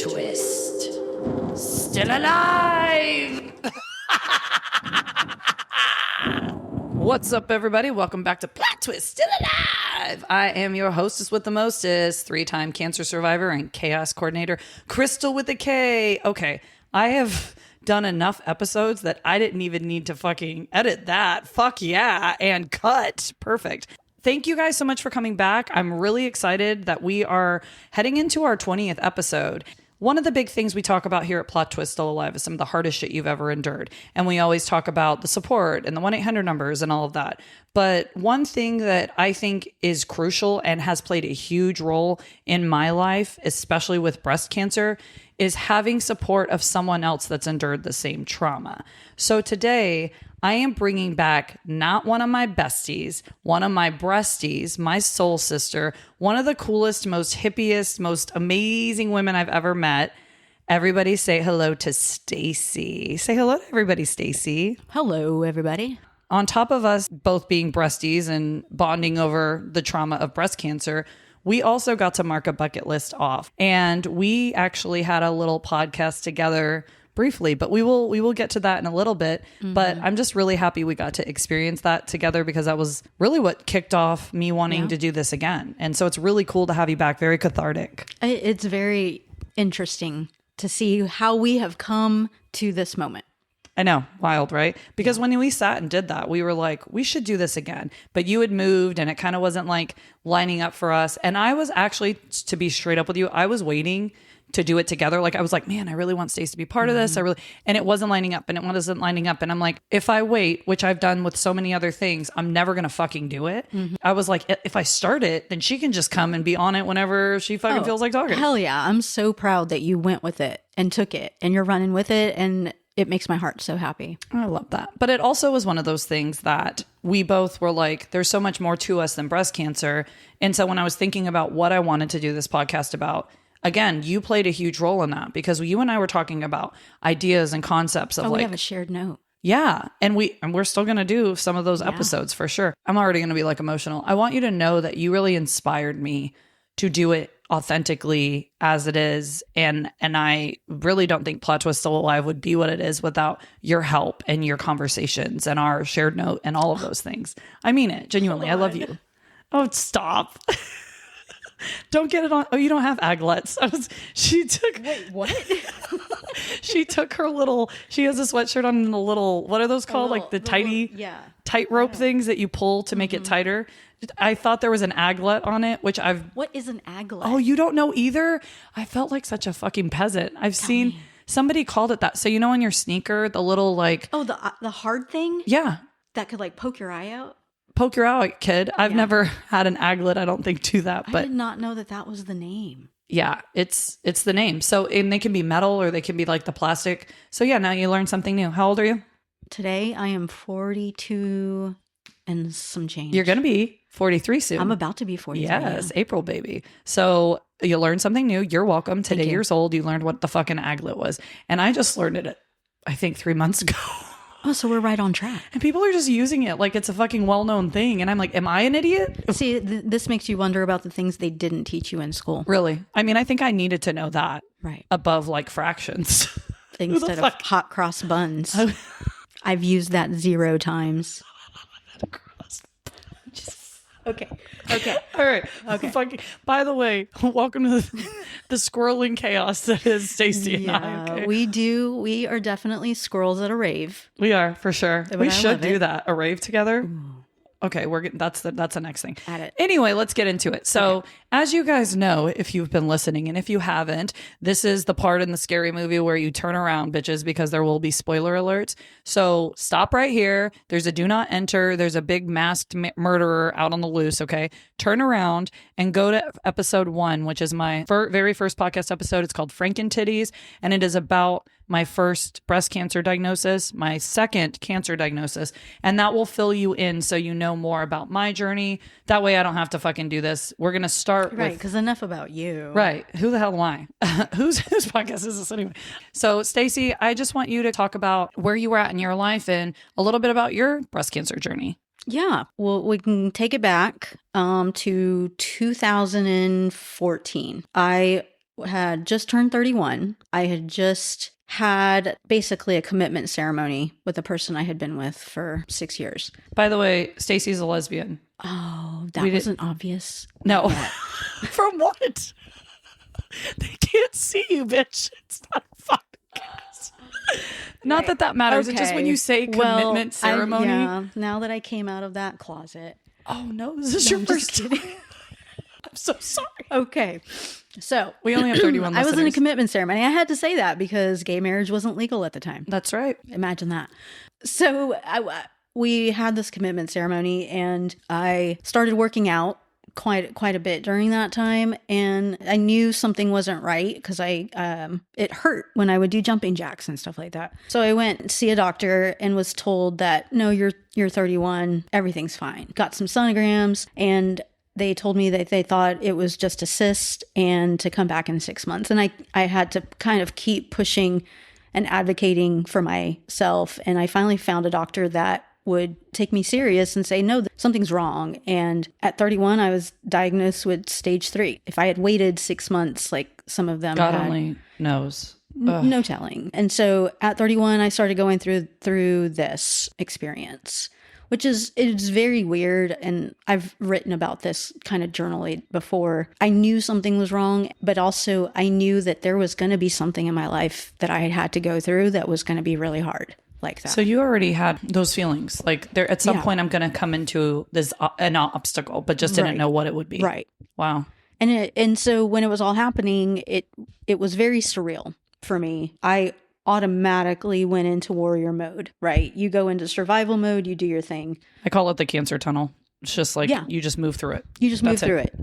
twist. Still alive! What's up, everybody? Welcome back to Plot Twist, Still Alive! I am your hostess with the mostest, 3-time cancer survivor and chaos coordinator, Krystal with a K. Okay, I have done enough episodes that I didn't even need to fucking edit that. Fuck yeah, and cut. Perfect. Thank you guys so much for coming back. I'm really excited that we are heading into our 20th episode. One of the big things we talk about here at Plot Twist Still Alive is some of the hardest shit you've ever endured. And we always talk about the support and the 1-800 numbers and all of that. But one thing that I think is crucial and has played a huge role in my life, especially with breast cancer, is having support of someone else that's endured the same trauma. So today, I am bringing back not one of my besties, one of my breasties, my soul sister, one of the coolest, most hippiest, most amazing women I've ever met. Everybody say hello to Stacy. Say hello to everybody, Stacy. Hello, everybody. On top of us both being breasties and bonding over the trauma of breast cancer, we also got to mark a bucket list off. And we actually had a little podcast together briefly, but we will get to that in a little bit. Mm-hmm. But I'm just really happy we got to experience that together because that was really what kicked off me wanting to do this again. And so it's really cool to have you back. Very cathartic. It's very interesting to see how we have come to this moment. I know. Wild, right? Because when we sat and did that, we were like, we should do this again. But you had moved and it kind of wasn't like lining up for us. And I was actually, to be straight up with you, I was waiting to do it together. Like I was like, man, I really want Stacy to be part of this. And it wasn't lining up and it wasn't lining up. And I'm like, if I wait, which I've done with so many other things, I'm never going to fucking do it. Mm-hmm. I was like, if I start it, then she can just come and be on it whenever she fucking feels like talking. Hell yeah. I'm so proud that you went with it and took it and you're running with it. And it makes my heart so happy. I love that. But it also was one of those things that we both were like, there's so much more to us than breast cancer. And so when I was thinking about what I wanted to do this podcast about, again, you played a huge role in that because you and I were talking about ideas and concepts of we have a shared note. Yeah. And we're still going to do some of those episodes for sure. I'm already going to be like emotional. I want you to know that you really inspired me to do it authentically as it is. And I really don't think Plot Twist Still Alive would be what it is without your help and your conversations and our shared note and all of those things. I mean it genuinely. I love you. Oh, stop. Don't get it on. Oh, you don't have aglets. She took. Wait, what? She took her little. She has a sweatshirt on and a little. What are those called? Like the tightrope things that you pull to make it tighter. I thought there was an aglet on it, which I've. What is an aglet? Oh, you don't know either? I felt like such a fucking peasant. I've seen somebody called it that. So you know, on your sneaker, the little like. Oh, the hard thing. Yeah. That could like poke your eye out. Poke your eye, kid. I've never had an aglet. I don't think to that, but I did not know that was the name. Yeah, it's the name. So, and they can be metal or they can be like the plastic. So yeah, now you learned something new. How old are you? Today I am 42 and some change. You're going to be 43 soon. I'm about to be 43. Yes, April baby. So you learned something new. You're welcome. Today years old. You learned what the fucking aglet was. And I just learned it, I think 3 months ago. Oh, so we're right on track. And people are just using it like it's a fucking well-known thing. And I'm like, am I an idiot? See, this makes you wonder about the things they didn't teach you in school. Really? I mean, I think I needed to know that. Right. Above like fractions. Instead of hot cross buns. I've used that 0 times. Okay. All right. Okay. By the way, welcome to the squirreling chaos that is Stacy and I. Okay? We are definitely squirrels at a rave. We are, for sure. But we should do that. A rave together. Ooh. Okay, that's the next thing. Add it. Anyway, let's get into it. So, as you guys know, if you've been listening, and if you haven't, this is the part in the scary movie where you turn around, bitches, because there will be spoiler alerts. So stop right here. There's a do not enter. There's a big masked murderer out on the loose. Okay, turn around and go to episode 1, which is my very first podcast episode. It's called Frankentitties, and it is about my first breast cancer diagnosis, my second cancer diagnosis, and that will fill you in so you know more about my journey. That way I don't have to fucking do this. We're going to start right, because enough about you. Right. Who the hell am I? Whose podcast is this anyway? So, Stacy, I just want you to talk about where you were at in your life and a little bit about your breast cancer journey. Yeah. Well, we can take it back to 2014. I had just turned 31. I had just had basically a commitment ceremony with a person I had been with for 6 years. By the way, Stacy's a lesbian. Oh, that wasn't obvious. No. From what? They can't see you, bitch. It's not a podcast. Not that matters. It's just when you say commitment ceremony. Now that I came out of that closet. Oh, no. This is your first time. I'm so sorry. Okay. So we only have 31 listeners. I was in a commitment ceremony. I had to say that because gay marriage wasn't legal at the time. That's right. Imagine that. So we had this commitment ceremony and I started working out quite a bit during that time. And I knew something wasn't right because it hurt when I would do jumping jacks and stuff like that. So I went to see a doctor and was told that, no, you're 31. Everything's fine. Got some sonograms and they told me that they thought it was just a cyst and to come back in 6 months. And I had to kind of keep pushing and advocating for myself. And I finally found a doctor that would take me serious and say, no, something's wrong. And at 31, I was diagnosed with stage 3. If I had waited 6 months, like some of them God only knows. No telling. And so at 31, I started going through this experience, which it's very weird. And I've written about this kind of journally before. I knew something was wrong, but also I knew that there was going to be something in my life that I had to go through that was going to be really hard like that. So you already had those feelings. Like there, at some point I'm going to come into this, an obstacle, but just didn't know what it would be. Right. Wow. And so when it was all happening, it was very surreal for me. I automatically went into warrior mode, right? You go into survival mode, you do your thing. I call it the cancer tunnel. It's just like, you just move through it. You just move through it.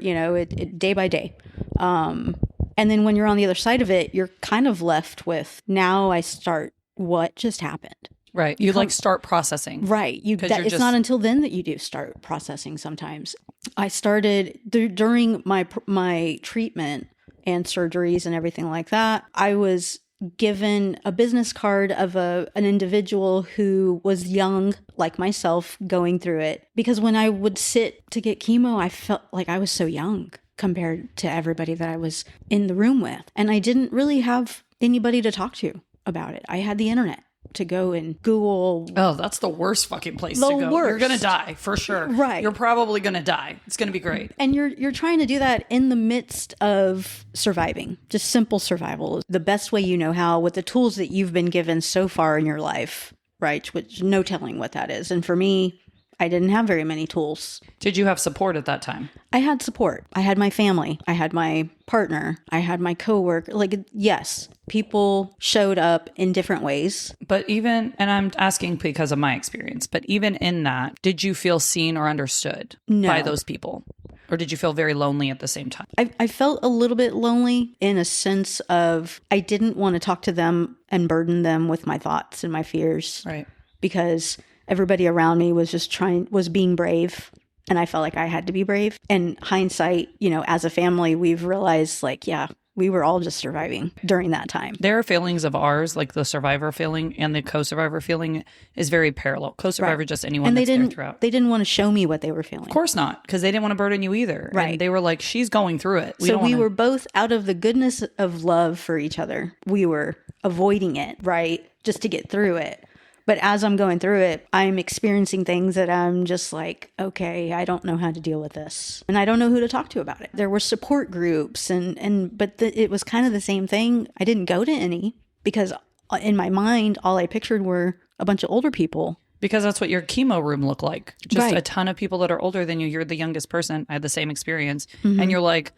You know, it day by day. And then when you're on the other side of it, you're kind of left with, now I start what just happened. Right. You like start processing. Right. It's not until then that you do start processing sometimes. I started during my treatment and surgeries and everything like that. I was given a business card of an individual who was young, like myself, going through it. Because when I would sit to get chemo, I felt like I was so young compared to everybody that I was in the room with. And I didn't really have anybody to talk to about it. I had the internet to go and Google. Oh, that's the worst fucking place to go. Worst. You're going to die for sure. Right. You're probably going to die. It's going to be great. And you're trying to do that in the midst of surviving, just simple survival. The best way you know how with the tools that you've been given so far in your life, right? Which no telling what that is. And for me, I didn't have very many tools. Did you have support at that time? I had support. I had my family. I had my partner. I had my coworker. Like, yes, people showed up in different ways. But even, and I'm asking because of my experience, but even in that, did you feel seen or understood by those people? Or did you feel very lonely at the same time? I felt a little bit lonely in a sense of I didn't want to talk to them and burden them with my thoughts and my fears. Right. Because everybody around me was being brave. And I felt like I had to be brave. And hindsight, you know, as a family, we've realized like, yeah, we were all just surviving during that time. There are feelings of ours, like the survivor feeling and the co-survivor feeling is very parallel. Co-survivor, just anyone and that's there throughout. They didn't want to show me what they were feeling. Of course not, because they didn't want to burden you either. Right. And they were like, she's going through it. We were both out of the goodness of love for each other. We were avoiding it, right? Just to get through it. But as I'm going through it, I'm experiencing things that I'm just like, okay, I don't know how to deal with this. And I don't know who to talk to about it. There were support groups but it was kind of the same thing. I didn't go to any because in my mind, all I pictured were a bunch of older people. Because that's what your chemo room looked like. Just a ton of people that are older than you. You're the youngest person. I had the same experience. Mm-hmm. And you're like,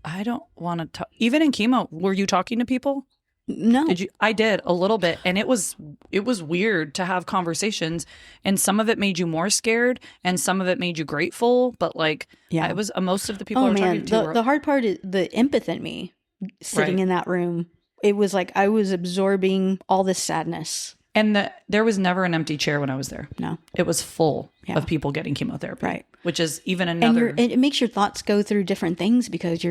I don't want to talk. Even in chemo, were you talking to people? No. Did you? I did a little bit. And it was weird to have conversations. And some of it made you more scared and some of it made you grateful. But like, it was most of the people I was talking to. The hard part is the empath in me sitting in that room. It was like I was absorbing all this sadness. And there was never an empty chair when I was there. No. It was full of people getting chemotherapy. Right. Which is even another. And it makes your thoughts go through different things because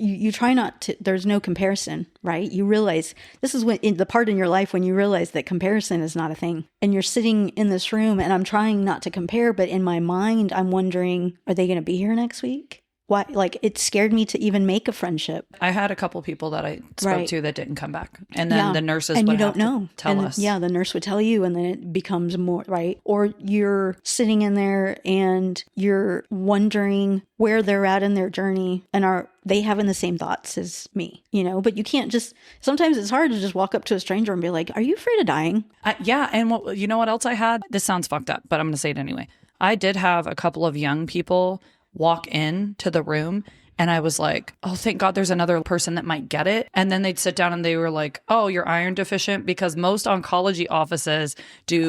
you try not to, there's no comparison, right? You realize this is when in the part in your life when you realize that comparison is not a thing. And you're sitting in this room and I'm trying not to compare, but in my mind, I'm wondering, are they going to be here next week? Why? Like, it scared me to even make a friendship. I had a couple people that I spoke Right. to that didn't come back. And then Yeah. the nurses And would you have don't know. to tell And us. Yeah, the nurse would tell you, and then it becomes more, right? Or you're sitting in there and you're wondering where they're at in their journey, and are they having the same thoughts as me, you know? But you can't just, sometimes it's hard to just walk up to a stranger and be like, are you afraid of dying? Yeah. And you know what else I had? This sounds fucked up, but I'm going to say it anyway. I did have a couple of young people walk in to the room, and I was like, oh, thank God there's another person that might get it. And then they'd sit down and they were like, oh, you're iron deficient, because most oncology offices do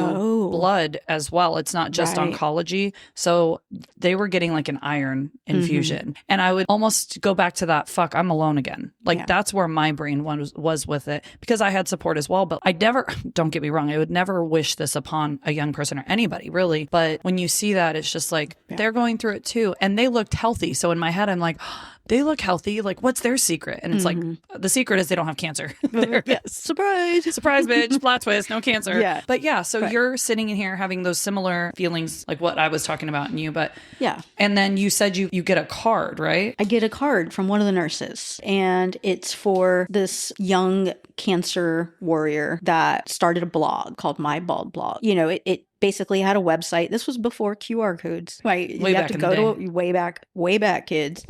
blood as well. It's not just Right. oncology. So they were getting like an iron infusion. And I would almost go back to that, fuck, I'm alone again. Like that's where my brain was with it, because I had support as well. But I never, don't get me wrong, I would never wish this upon a young person or anybody really. But when you see that, it's just like, they're going through it too. And they looked healthy. So in my head, I'm like, they look healthy. Like, what's their secret? And it's like, the secret is they don't have cancer. There it is. Surprise. Surprise, bitch. Plot twist. No cancer. Yeah. But yeah, so you're sitting in here having those similar feelings, like what I was talking about in you. But Yeah. and then you said you get a card, right? I get a card from one of the nurses, and it's for this young cancer warrior that started a blog called My Bald Blog. You know, it basically had a website. This was before QR codes. Right. You Way have back to in go the to way back, kids.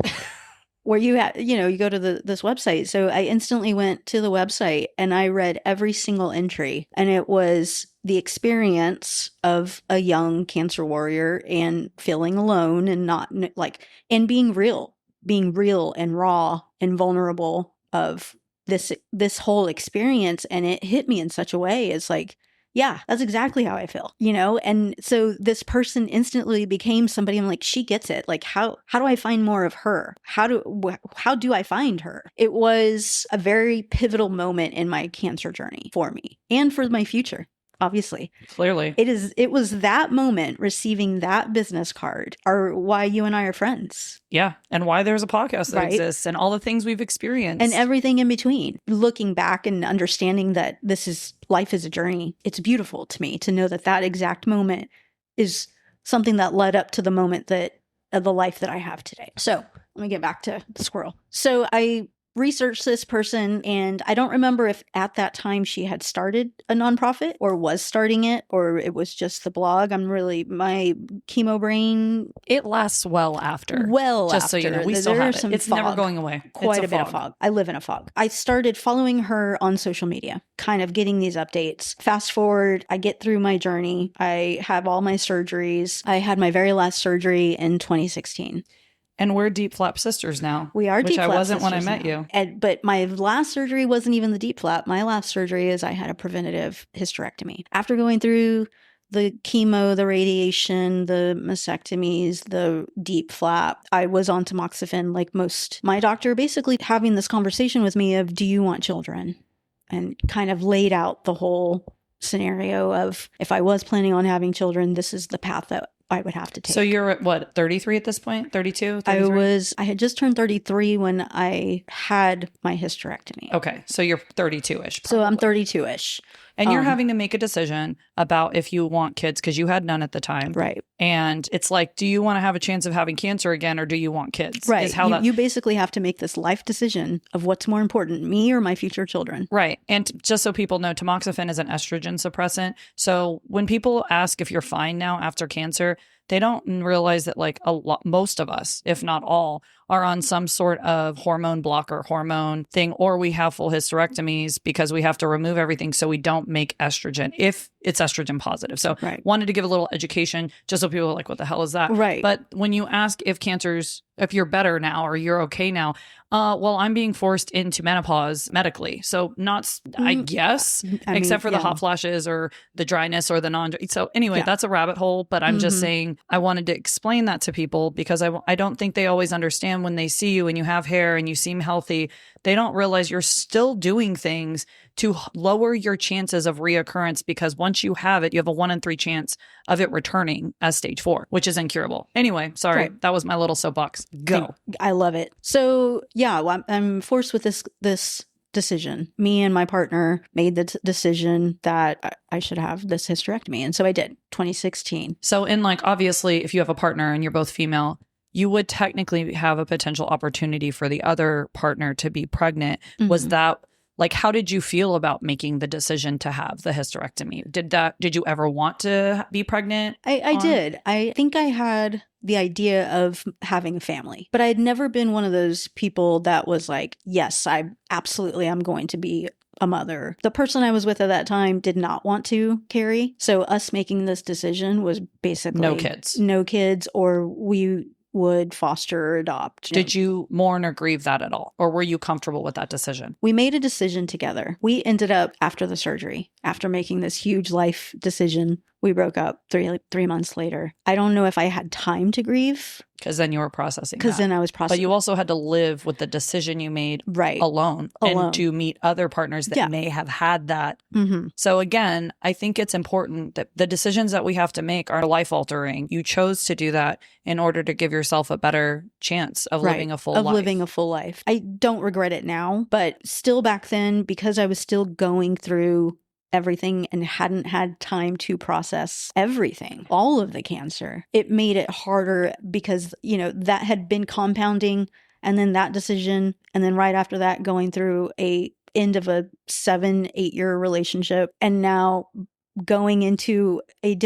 Where you had, you know, you go to this website. So I instantly went to the website and I read every single entry, and it was the experience of a young cancer warrior and feeling alone and not like, and being real and raw and vulnerable of this whole experience. And it hit me in such a way. It's like, yeah, that's exactly how I feel, you know? And so this person instantly became somebody, I'm like, she gets it. Like, how do I find more of her? How do I find her? It was a very pivotal moment in my cancer journey for me and for my future. Obviously. Clearly. It was that moment, receiving that business card, are why you and I are friends. Yeah. And why there's a podcast that exists, and all the things we've experienced. And everything in between. Looking back and understanding that life is a journey. It's beautiful to me to know that exact moment is something that led up to the moment the life that I have today. So let me get back to the squirrel. So I researched this person, and I don't remember if at that time she had started a nonprofit or was starting it, or it was just the blog. My chemo brain. It lasts well after. Just so you know, we still have it. It's never going away. Quite a bit of fog. I live in a fog. I started following her on social media, kind of getting these updates. Fast forward, I get through my journey. I have all my surgeries. I had my very last surgery in 2016. And we're deep flap sisters now. We are deep flap sisters. Which I wasn't when I met you. But my last surgery wasn't even the deep flap. My last surgery is I had a preventative hysterectomy. After going through the chemo, the radiation, the mastectomies, the deep flap, I was on tamoxifen like most. My doctor basically having this conversation with me of, do you want children? And kind of laid out the whole scenario of, if I was planning on having children, this is the path that I would have to take. So you're at what, 33 at this point? 32? 33? I had just turned 33 when I had my hysterectomy. Okay. So you're 32-ish. So I'm 32-ish. And you're having to make a decision about if you want kids, because you had none at the time. Right. And it's like, do you want to have a chance of having cancer again, or do you want kids? Right. Is how you basically have to make this life decision of what's more important, me or my future children. Right. And just so people know, tamoxifen is an estrogen suppressant. So when people ask if you're fine now after cancer, they don't realize that like most of us, if not all, are on some sort of hormone blocker, hormone thing, or we have full hysterectomies because we have to remove everything so we don't make estrogen if it's estrogen positive. So wanted to give a little education just so people are like, what the hell is that? Right. But when you ask if you're better now or you're okay now, well, I'm being forced into menopause medically. So I guess, except for the hot flashes or the dryness or the So anyway, that's a rabbit hole. But I'm just saying, I wanted to explain that to people because I don't think they always understand when they see you and you have hair and you seem healthy. They don't realize you're still doing things to lower your chances of reoccurrence, because once you have it, you have a 1 in 3 chance of it returning as stage 4, which is incurable. Anyway, sorry, that was my little soapbox. Go. I love it. So yeah, well, I'm forced with this decision. Me and my partner made the decision that I should have this hysterectomy. And so I did, 2016. So in like, obviously, if you have a partner and you're both female, you would technically have a potential opportunity for the other partner to be pregnant. Was that like, how did you feel about making the decision to have the hysterectomy? Did you ever want to be pregnant? I did. I think I had the idea of having a family, but I had never been one of those people that was like, yes, I'm going to be a mother. The person I was with at that time did not want to carry. So us making this decision was basically no kids, or we would foster or adopt. Did you mourn or grieve that at all? Or were you comfortable with that decision? We made a decision together. We ended up, after the surgery, after making this huge life decision, we broke up 3 months later. I don't know if I had time to grieve. Because then you were processing. Because then I was processing. But you also had to live with the decision you made alone. And to meet other partners that may have had that. So again, I think it's important that the decisions that we have to make are life altering. You chose to do that in order to give yourself a better chance of living a full life. Living a full life. I don't regret it now, but still back then, because I was still going through everything and hadn't had time to process everything, all of the cancer, it made it harder because, that had been compounding, and then that decision, and then right after that going through a end of a 7-8 year relationship, and now going into a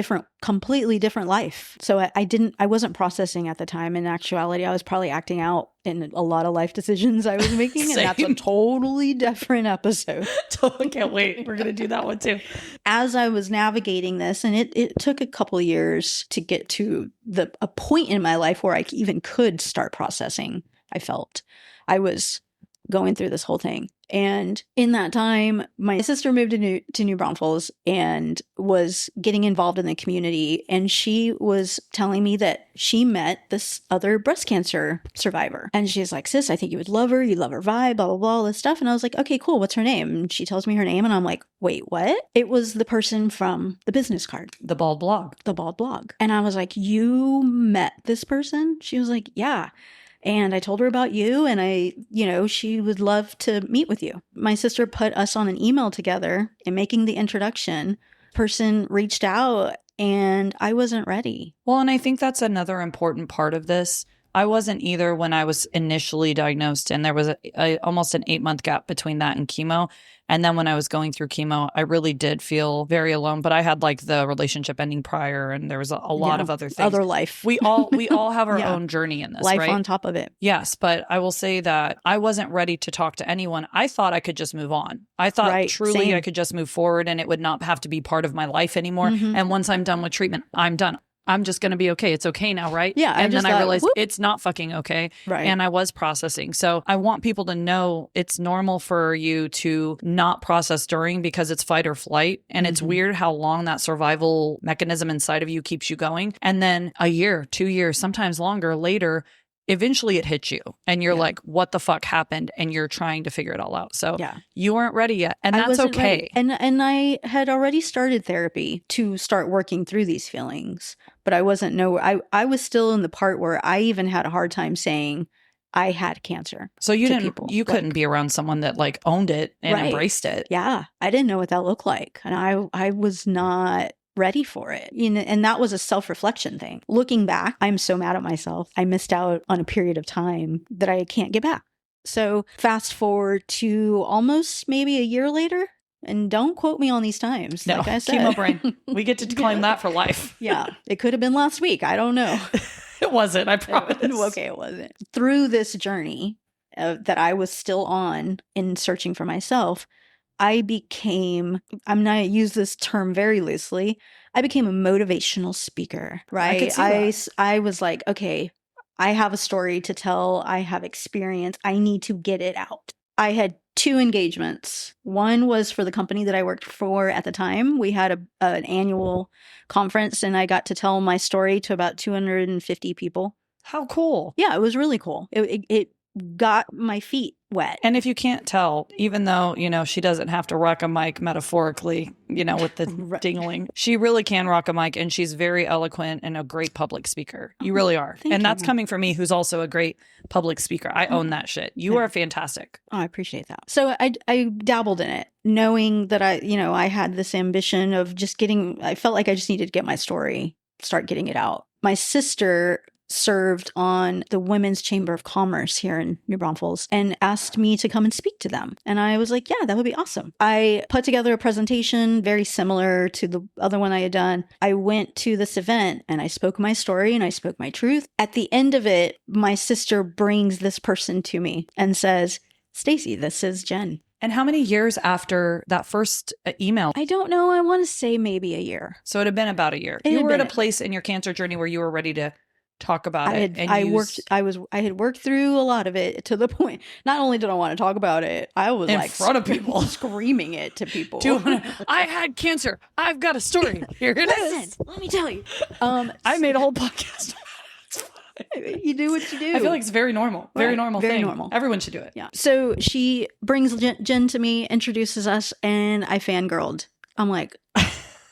completely different life. So I wasn't processing at the time. In actuality, I was probably acting out in a lot of life decisions I was making. And that's a totally different episode. Can't wait. We're going to do that one too. As I was navigating this, and it took a couple of years to get to a point in my life where I even could start processing. I felt I was going through this whole thing. And in that time, my sister moved to New Braunfels and was getting involved in the community. And she was telling me that she met this other breast cancer survivor. And she's like, sis, I think you would love her. You love her vibe, blah, blah, blah, all this stuff. And I was like, okay, cool. What's her name? And she tells me her name. And I'm like, wait, what? It was the person from the business card. The bald blog. And I was like, you met this person? She was like, yeah. And I told her about you, and she would love to meet with you. My sister put us on an email together, and making the introduction, person reached out, and I wasn't ready. Well, and I think that's another important part of this. I wasn't either when I was initially diagnosed, and there was almost an 8-month gap between that and chemo. And then when I was going through chemo, I really did feel very alone. But I had like the relationship ending prior, and there was a lot of other things. Other life. We all have our own journey in this, life right? On top of it. Yes, but I will say that I wasn't ready to talk to anyone. I thought I could just move on. I thought truly I could just move forward, and it would not have to be part of my life anymore. And once I'm done with treatment, I'm done. I'm just going to be okay. It's okay now, right? Yeah. And then I realized it's not fucking okay. Right. And I was processing. So I want people to know it's normal for you to not process during, because it's fight or flight. And it's weird how long that survival mechanism inside of you keeps you going. And then a year, 2 years, sometimes longer later, eventually it hits you and you're like, what the fuck happened? And you're trying to figure it all out. So you weren't ready yet. And that's okay. Ready. And I had already started therapy to start working through these feelings, but I wasn't I was still in the part where I even had a hard time saying I had cancer. So you couldn't be around someone that like owned it and embraced it. Yeah. I didn't know what that looked like. And I was not ready for it. And that was a self-reflection thing. Looking back, I'm so mad at myself. I missed out on a period of time that I can't get back. So fast forward to almost maybe a year later, and don't quote me on these times. No, like I said. chemo brain. We get to claim that for life. Yeah. It could have been last week. I don't know. It wasn't, I promise. Okay, it wasn't. Through this journey that I was still on in searching for myself, I'm going to use this term very loosely. I became a motivational speaker, right? I could see that. I was like, okay, I have a story to tell. I have experience. I need to get it out. I had 2 engagements. One was for the company that I worked for at the time. We had an annual conference, and I got to tell my story to about 250 people. How cool. Yeah, it was really cool. It got my feet wet. And if you can't tell, even though, she doesn't have to rock a mic metaphorically, with the dingling, she really can rock a mic, and she's very eloquent and a great public speaker. You really are. And that's coming from me, who's also a great public speaker. I own that shit. You are fantastic. Oh, I appreciate that. So I dabbled in it, knowing that I had this ambition of just I felt like I just needed to get my story, start getting it out. My sister served on the Women's Chamber of Commerce here in New Braunfels and asked me to come and speak to them. And I was like, yeah, that would be awesome. I put together a presentation very similar to the other one I had done. I went to this event and I spoke my story and I spoke my truth. At the end of it, my sister brings this person to me and says, Stacy, this is Jen. And how many years after that first email? I don't know. I want to say maybe a year. So it had been about a year. You were at a place in your cancer journey where you were ready to talk about it. I had worked through a lot of it to the point. Not only did I want to talk about it, I was in front of people, screaming it to people. I had cancer. I've got a story. Here it is. Let me tell you. I made a whole podcast. You do what you do. I feel like it's very normal. Very normal very thing. Normal. Everyone should do it. Yeah. So she brings Jen to me, introduces us, and I fangirled. I'm like,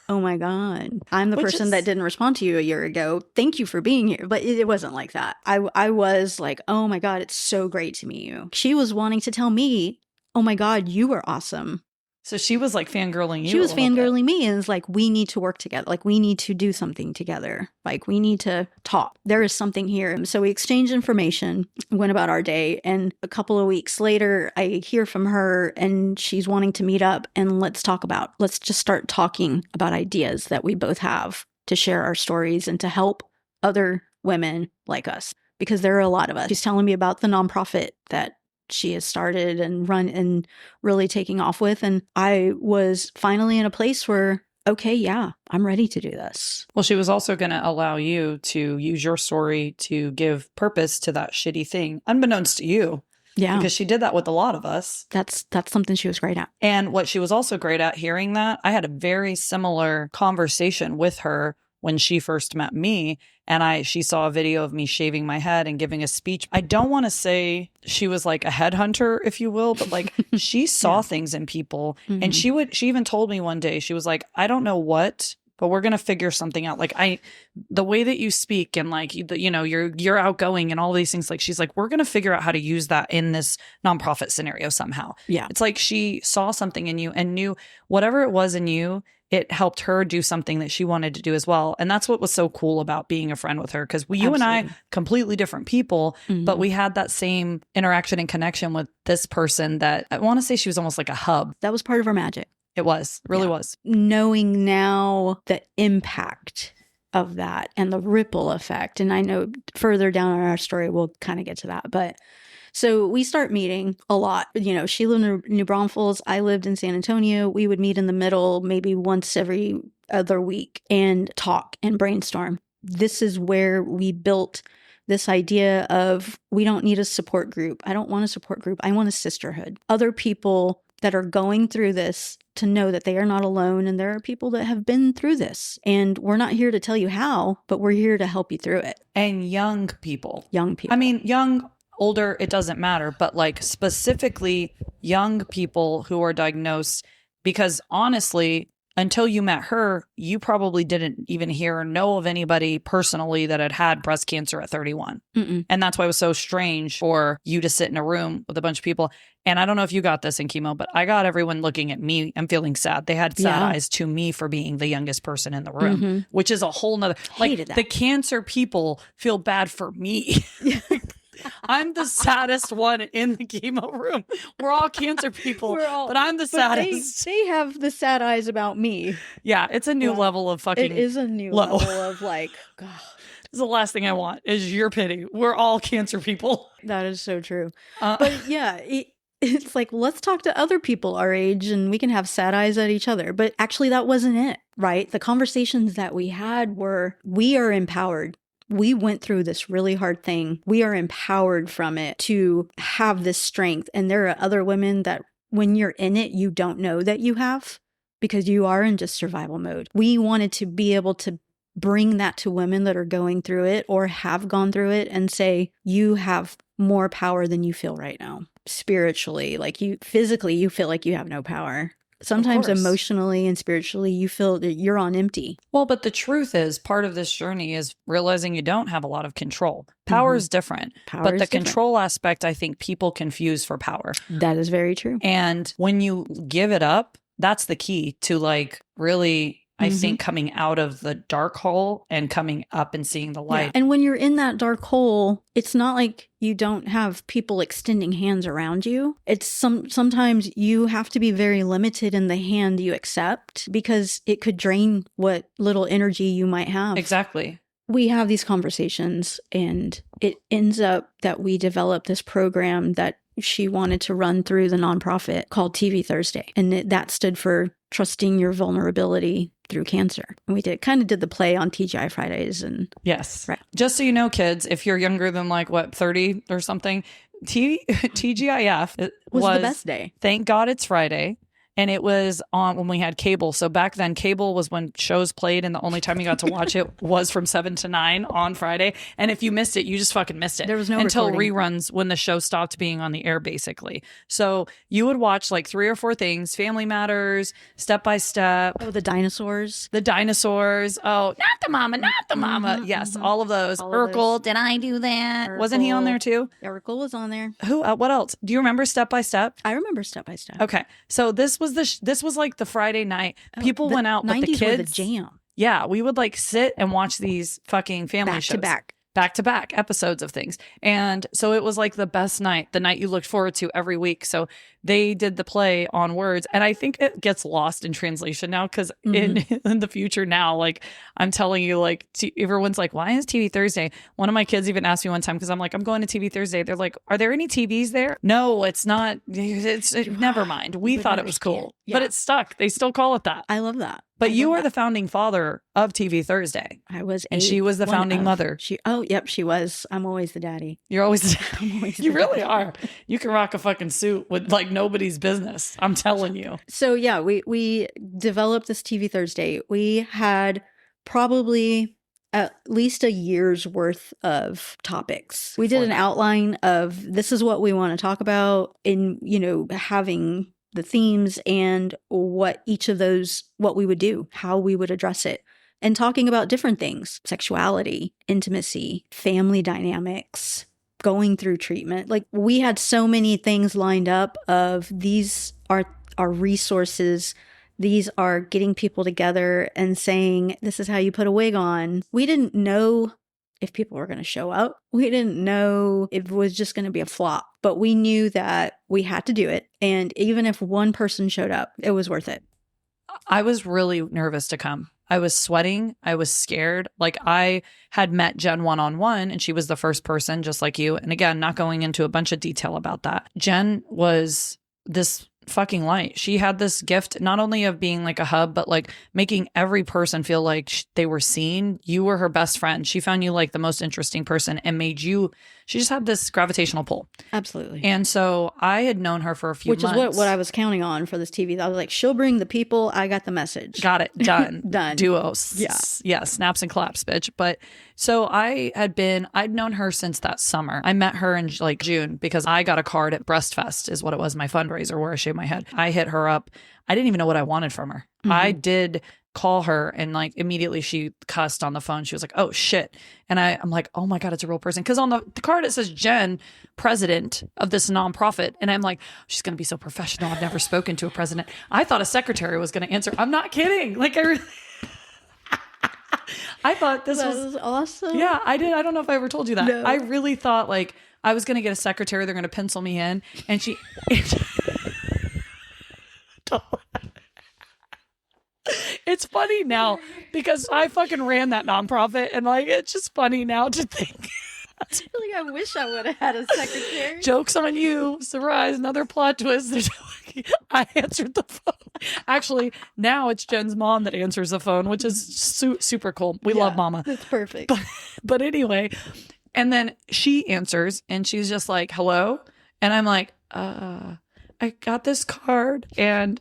oh my God. I'm the person that didn't respond to you a year ago. Thank you for being here. But it wasn't like that. I was like, oh my God, it's so great to meet you. She was wanting to tell me, oh my God, you were awesome. So she was like fangirling you. She was fangirling me and it's like, we need to work together. Like, we need to do something together. Like, we need to talk. There is something here. So we exchanged information, went about our day. And a couple of weeks later, I hear from her and she's wanting to meet up and let's just start talking about ideas that we both have to share our stories and to help other women like us. Because there are a lot of us. She's telling me about the nonprofit that she has started and run and really taking off with. And I was finally in a place where, okay, yeah, I'm ready to do this. Well, she was also going to allow you to use your story to give purpose to that shitty thing, unbeknownst to you. Yeah. Because she did that with a lot of us. That's something she was great at. And what she was also great at, hearing that, I had a very similar conversation with her when she first met me, and she saw a video of me shaving my head and giving a speech. I don't want to say she was like a headhunter, if you will, but like she saw things in people. Mm-hmm. And she even told me one day, she was like, I don't know what, but we're going to figure something out. Like the way that you speak and like, you're outgoing and all these things, like she's like, we're going to figure out how to use that in this nonprofit scenario somehow. Yeah. It's like she saw something in you and knew whatever it was in you, it helped her do something that she wanted to do as well. And that's what was so cool about being a friend with her. Because you and I, completely different people, but we had that same interaction and connection with this person that I want to say she was almost like a hub. That was part of our magic. It was, really was. Knowing now the impact of that and the ripple effect. And I know further down in our story, we'll kind of get to that. But so we start meeting a lot. She lived in New Braunfels. I lived in San Antonio. We would meet in the middle maybe once every other week and talk and brainstorm. This is where we built this idea of we don't need a support group. I don't want a support group. I want a sisterhood. Other people that are going through this to know that they are not alone and there are people that have been through this. And we're not here to tell you how, but we're here to help you through it. And young people. I mean, young, older, it doesn't matter, but like specifically young people who are diagnosed, because honestly, until you met her, you probably didn't even hear or know of anybody personally that had breast cancer at 31. Mm-mm. And that's why it was so strange for you to sit in a room with a bunch of people. And I don't know if you got this in chemo, but I got everyone looking at me and feeling sad. They had sad eyes to me for being the youngest person in the room, which is a whole nother, like the cancer people feel bad for me. I'm the saddest one in the chemo room. We're all cancer people, but I'm the saddest. They have the sad eyes about me. Yeah, it's a new level of fucking It is a new level of like, God. This is the last thing I want is your pity. We're all cancer people. That is so true. But yeah, it's like, let's talk to other people our age and we can have sad eyes at each other. But actually that wasn't it, right? The conversations that we had were, we are empowered. We went through this really hard thing. We are empowered from it to have this strength. And there are other women that when you're in it, you don't know that you have because you are in just survival mode. We wanted to be able to bring that to women that are going through it or have gone through it and say, you have more power than you feel right now. Spiritually, like physically, you feel like you have no power. Sometimes emotionally and spiritually, you feel that you're on empty. Well, but the truth is part of this journey is realizing you don't have a lot of control. Power is different. But the control aspect, I think people confuse for power. That is very true. And when you give it up, that's the key to like really, I think, coming out of the dark hole and coming up and seeing the light. Yeah. And when you're in that dark hole, it's not like you don't have people extending hands around you. It's sometimes you have to be very limited in the hand you accept because it could drain what little energy you might have. Exactly. We have these conversations and it ends up that we develop this program that she wanted to run through the nonprofit called TV Thursday. And that stood for Trusting Your Vulnerability Through Cancer. And we did the play on TGI Fridays. And yes. Right. Just so you know, kids, if you're younger than 30 or something, TGIF was the best day. Thank God it's Friday. And it was on when we had cable. So back then, cable was when shows played, and the only time you got to watch it was from 7 to 9 on Friday. And if you missed it, you just fucking missed it. There was no until recording. Reruns when the show stopped being on the air, basically. So you would watch like 3 or 4 things: Family Matters, Step by Step. Oh, the dinosaurs. Oh, not the mama. Yes, all of those. Urkel, did I do that? Urkel. Wasn't he on there too? Urkel was on there. Who? What else? Do you remember Step by Step? I remember Step by Step. Okay, so this was like the Friday night. People went out, but the 90s kids were the jam. Yeah, we would like sit and watch these fucking family shows. Back to back episodes of things. And so it was like the best night, the night you looked forward to every week. So they did the play on words. And I think it gets lost in translation now because in the future now, like I'm telling you, like everyone's like, why is TV Thursday? One of my kids even asked me one time because I'm like, I'm going to TV Thursday. They're like, are there any TVs there? No, it's not. Never mind. We thought it was cool, but it stuck. They still call it that. I love that. But you are the founding father of TV Thursday. I was, and she was the founding mother. She was. I'm always the daddy. You're always. You really daddy. are. You can rock a fucking suit with like nobody's business. I'm telling you. So yeah, we developed this TV Thursday. We had probably at least a year's worth of topics. We did an outline of this is what we want to talk about in, having the themes and what each of those, what we would do, how we would address it, and talking about different things: sexuality, intimacy, family dynamics, going through treatment. Like we had so many things lined up of these are our resources. These are getting people together and saying, this is how you put a wig on. We didn't know if people were going to show up. We didn't know if it was just going to be a flop, but we knew that we had to do it. And even if one person showed up, it was worth it. I was really nervous to come. I was sweating. I was scared. Like I had met Jen one-on-one and she was the first person just like you. And again, not going into a bunch of detail about that. Jen was this fucking light. She had this gift not only of being like a hub, but like making every person feel like they were seen. You were her best friend. She found you like the most interesting person and she just had this gravitational pull. Absolutely. And so I had known her for a few months. Which is what I was counting on for this TV. I was like, she'll bring the people. I got the message. Got it. Done. Done. Duos. Yeah. Yeah. Snaps and claps, bitch. But so I'd known her since that summer. I met her in like June because I got a card at Breastfest is what it was, my fundraiser where I shaved my head. I hit her up. I didn't even know what I wanted from her. I did call her and like immediately she cussed on the phone. She was like, oh shit. And I'm like, oh my God, it's a real person. Cause on the card it says Jen, president of this nonprofit. And I'm like, she's going to be so professional. I've never spoken to a president. I thought a secretary was going to answer. I'm not kidding. Like I thought this was awesome. Yeah, I did. I don't know if I ever told you that. No. I really thought like I was going to get a secretary. They're going to pencil me in. And she... It's funny now because I fucking ran that nonprofit and like it's just funny now to think. Like I wish I would have had a secretary. Joke's on you. Surprise, another plot twist. I answered the phone. Actually, now it's Jen's mom that answers the phone, which is super cool. We love Mama. That's perfect. But anyway, and then she answers and she's just like, hello? And I'm like, I got this card and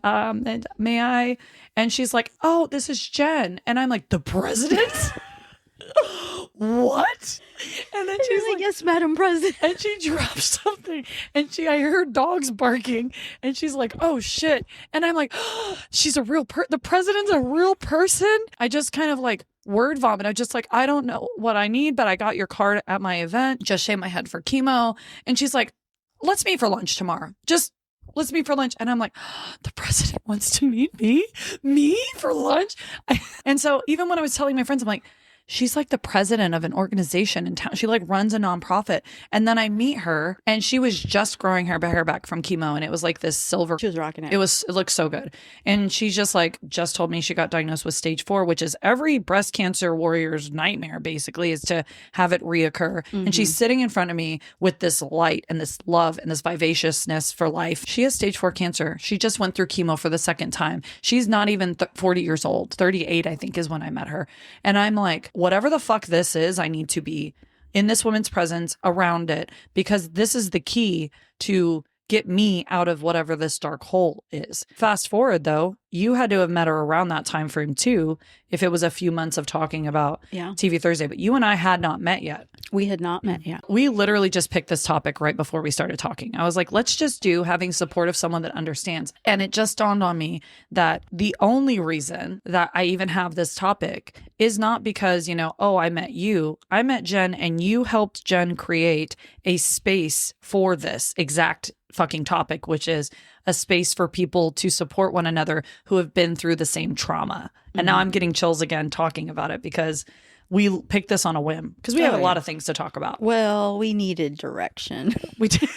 may I? And she's like, oh, this is Jen. And I'm like, the president? What? And then she's like, yes, Madam President. And she drops something and I heard dogs barking and she's like, oh shit. And I'm like, oh, she's a real the president's a real person. I just kind of like word vomit. I just like, I don't know what I need, but I got your card at my event. Just shaved my head for chemo. And she's like, let's meet for lunch tomorrow. Just let's meet for lunch. And I'm like, the president wants to meet me for lunch. And so even when I was telling my friends, I'm like, she's like the president of an organization in town. She like runs a nonprofit. And then I meet her and she was just growing her hair back from chemo. And it was like this silver. She was rocking it. It looked so good. And she just told me she got diagnosed with stage 4, which is every breast cancer warrior's nightmare, basically, is to have it reoccur. And she's sitting in front of me with this light and this love and this vivaciousness for life. She has stage 4 cancer. She just went through chemo for the second time. She's not even 40 years old. 38, I think, is when I met her. And I'm like, whatever the fuck this is, I need to be in this woman's presence, around it, because this is the key to get me out of whatever this dark hole is. Fast forward though, you had to have met her around that time frame too, if it was a few months of talking about TV Thursday, but you and I had not met yet. We had not met yet. We literally just picked this topic right before we started talking. I was like, let's just do having support of someone that understands. And it just dawned on me that the only reason that I even have this topic is not because, oh, I met you. I met Jen and you helped Jen create a space for this exact fucking topic, which is a space for people to support one another who have been through the same trauma. And now I'm getting chills again talking about it because we picked this on a whim because we have a lot of things to talk about. Well, we needed direction. We did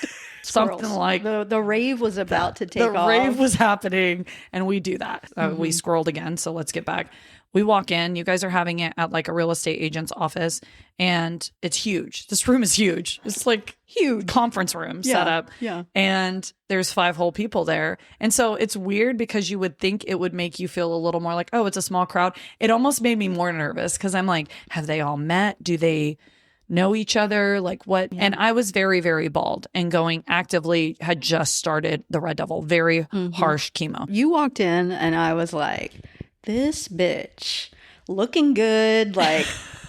something like the rave was about to take off. The rave was happening and we do that. We scrolled again. So let's get back. We walk in, you guys are having it at like a real estate agent's office and it's huge. This room is huge. It's like huge conference room set up. Yeah. And there's 5 whole people there. And so it's weird because you would think it would make you feel a little more like, oh, it's a small crowd. It almost made me more nervous because I'm like, have they all met? Do they know each other? Like what? Yeah. And I was very, very bald and going actively, had just started the Red Devil, very harsh chemo. You walked in and I was like, this bitch looking good. Like,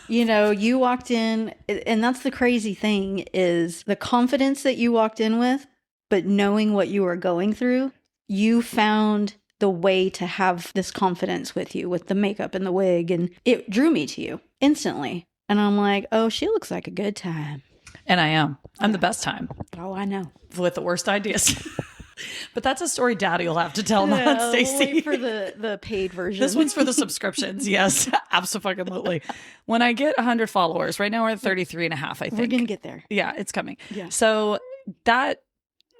you walked in and that's the crazy thing is the confidence that you walked in with, but knowing what you were going through, you found the way to have this confidence with you with the makeup and the wig. And it drew me to you instantly. And I'm like, oh, she looks like a good time. And I am. I'm the best time. Oh, I know. With the worst ideas. But that's a story Daddy will have to tell, not Stacy. Wait for the paid version. This one's for the subscriptions. Yes, absolutely. When I get 100 followers, right now we're at 33 and a half, I think. We're going to get there. Yeah, it's coming. Yeah. So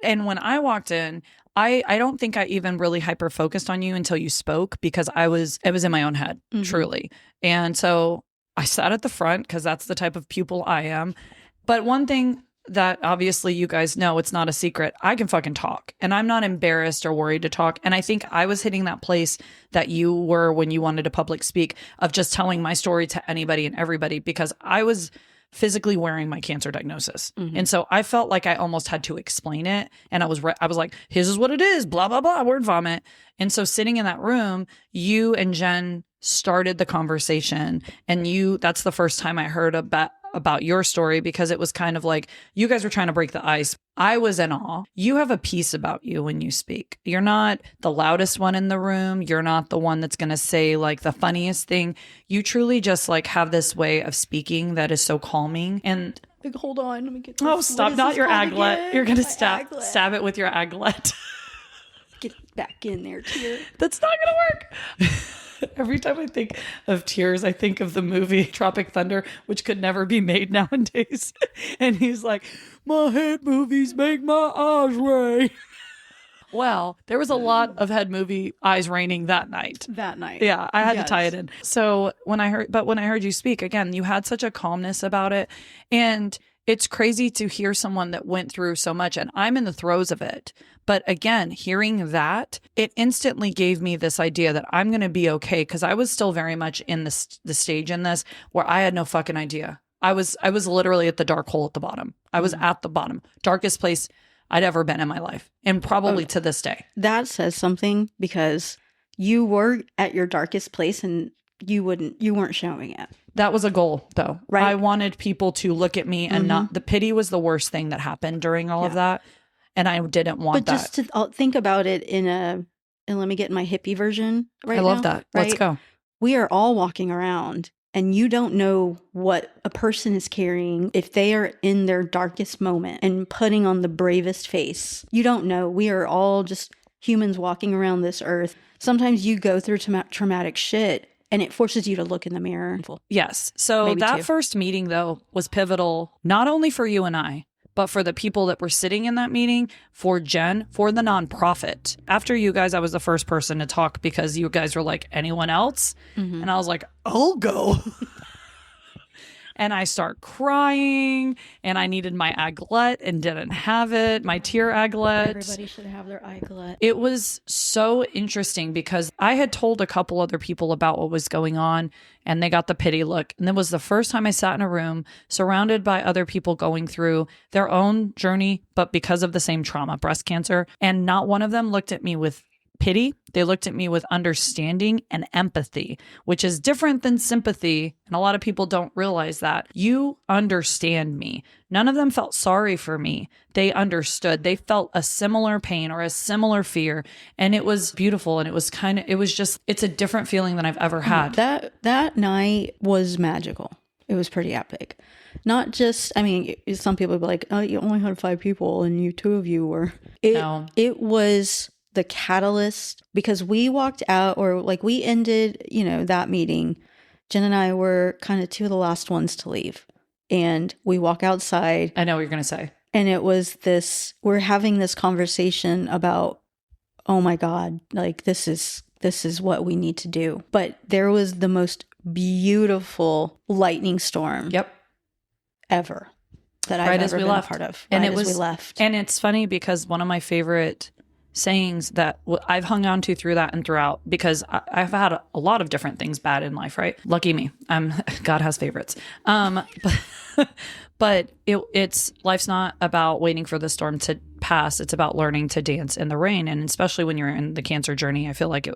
and when I walked in, I don't think I even really hyper focused on you until you spoke because it was in my own head, truly. And so I sat at the front because that's the type of pupil I am. But one thing that obviously you guys know, it's not a secret, I can fucking talk and I'm not embarrassed or worried to talk. And I think I was hitting that place that you were when you wanted to public speak of just telling my story to anybody and everybody because I was physically wearing my cancer diagnosis. And so I felt like I almost had to explain it. And I was like, this is what it is, blah, blah, blah, word vomit. And so sitting in that room, you and Jen started the conversation and that's the first time I heard about your story because it was kind of like you guys were trying to break the ice. I was in awe. You have a piece about you when you speak. You're not the loudest one in the room. You're not the one that's going to say like the funniest thing. You truly just like have this way of speaking that is so calming. And hold on, let me get this. Oh, stop. Not your aglet. You're going to stab it with your aglet. Get back in there, Tear. That's not going to work. Every time I think of Tears, I think of the movie Tropic Thunder, which could never be made nowadays. And he's like, my head movies make my eyes rain. Well, there was a lot of head movie eyes raining that night. Yeah, I had to tie it in. So when I heard you speak, again, you had such a calmness about it. And it's crazy to hear someone that went through so much, and I'm in the throes of it. But again, hearing that, it instantly gave me this idea that I'm going to be okay because I was still very much in the stage in this where I had no fucking idea. I was literally at the dark hole at the bottom. I was at the bottom, darkest place I'd ever been in my life, and probably to this day. That says something because you were at your darkest place and you weren't showing it. That was a goal, though. Right. I wanted people to look at me and not, the pity was the worst thing that happened during all of that. And I didn't want that. But just to think about it and let me get my hippie version right now. I love that. Right? Let's go. We are all walking around And you don't know what a person is carrying if they are in their darkest moment and putting on the bravest face. You don't know. We are all just humans walking around this earth. Sometimes you go through traumatic shit and it forces you to look in the mirror. Yes. So Maybe that two. first meeting, though, was pivotal, not only for you and I, but for the people that were sitting in that meeting, for Jen, for the nonprofit. After you guys, I was the first person to talk because you guys were like, anyone else? And I was like, I'll go. And I start crying, and I needed my aglet and didn't have it, my tear aglet. Everybody should have their aglet. It was so interesting because I had told a couple other people about what was going on, and they got the pity look. And it was the first time I sat in a room surrounded by other people going through their own journey, but because of the same trauma, breast cancer. And not one of them looked at me with pity. They looked at me with understanding and empathy, which is different than sympathy. And a lot of people don't realize that. You understand me. None of them felt sorry for me. They understood. They felt a similar pain or a similar fear. And it was beautiful. And it was it's a different feeling than I've ever had. That night was magical. It was pretty epic. Not just, I mean, some people would be like, oh, you only had 5 people and you 2 of you were. It was the catalyst, because we walked out, or like we ended, that meeting. Jen and I were kind of 2 of the last ones to leave. And we walk outside. I know what you're going to say. And it was we're having this conversation about, oh my God, like this is what we need to do. But there was the most beautiful lightning storm. Yep. Ever that I've ever been a part of. And we left. And it's funny because one of my favorite sayings that I've hung on to through that and throughout, because I've had a lot of different things bad in life, right? Lucky me. God has favorites. But it's life's not about waiting for the storm to pass. It's about learning to dance in the rain. And especially when you're in the cancer journey, I feel like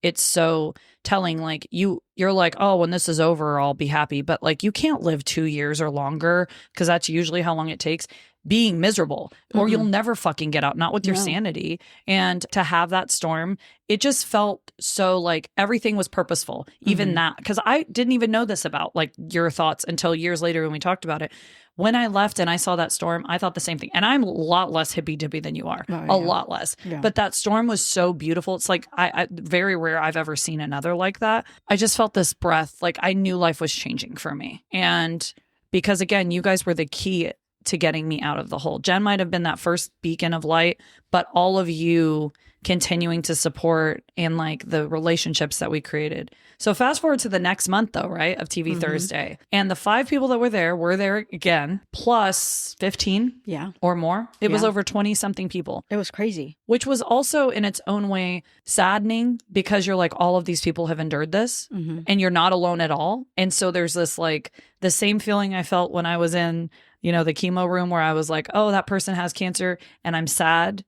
it's so telling. Like you're like, oh, when this is over, I'll be happy. But like, you can't live 2 years or longer, because that's usually how long it takes, being miserable, or you'll never fucking get out, not with your sanity. And to have that storm, it just felt so like everything was purposeful, even that, because I didn't even know this about like your thoughts until years later when we talked about it. When I left and I saw that storm, I thought the same thing. And I'm a lot less hippy-dippy than you are. A lot less. Yeah. But that storm was so beautiful. It's like I very rare I've ever seen another like that. I just felt this breath. Like I knew life was changing for me. And because again, you guys were the key to getting me out of the hole. Jen might have been that first beacon of light, but all of you continuing to support and like the relationships that we created. So fast forward to the next month though, right? Of TV Thursday. And the 5 people that were there again, plus 15 or more. It was over 20 something people. It was crazy. Which was also in its own way saddening, because you're like, all of these people have endured this and you're not alone at all. And so there's this like the same feeling I felt when I was in, the chemo room, where I was like, oh, that person has cancer and I'm sad,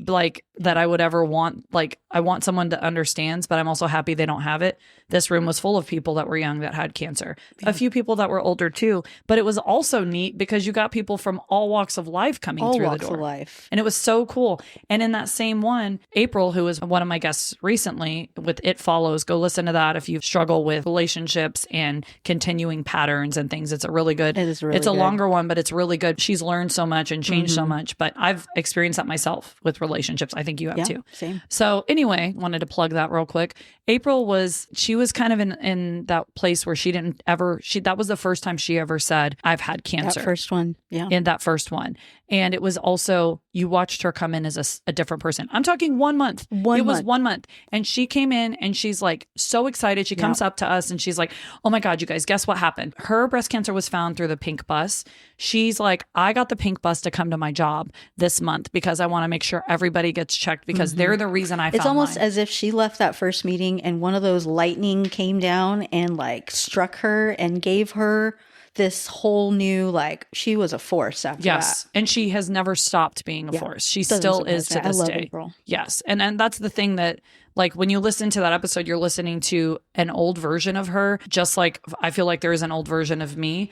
like that I would ever want, like I want someone that understands, but I'm also happy they don't have it. This room was full of people that were young that had cancer, a few people that were older too, but it was also neat because you got people from all walks of life coming through the door. All walks of life. And it was so cool. And in that same one, April, who was one of my guests recently with It Follows, go listen to that if you struggle with relationships and continuing patterns and things. It's a really good, it is really it's a good. Longer one, but it's really good. She's learned so much and changed so much, but I've experienced that myself with relationships. I think you have too. Same. So anyway, wanted to plug that real quick. April she was kind of in that place where that was the first time she ever said, I've had cancer. That first one. Yeah. In that first one. And it was also, you watched her come in as a different person. I'm talking 1 month. It was 1 month. And she came in and she's like so excited. She comes up to us and she's like, oh my God, you guys, guess what happened? Her breast cancer was found through the pink bus. She's like, I got the pink bus to come to my job this month because I want to make sure everybody gets checked because they're the reason I found It's almost mine. as if she left that first meeting and one of those lightning came down and like struck her and gave her this whole new, like, she was a force after that. And she has never stopped being a force. She still is to this day. April. Yes. And that's the thing that, like, when you listen to that episode, you're listening to an old version of her, just like I feel like there is an old version of me.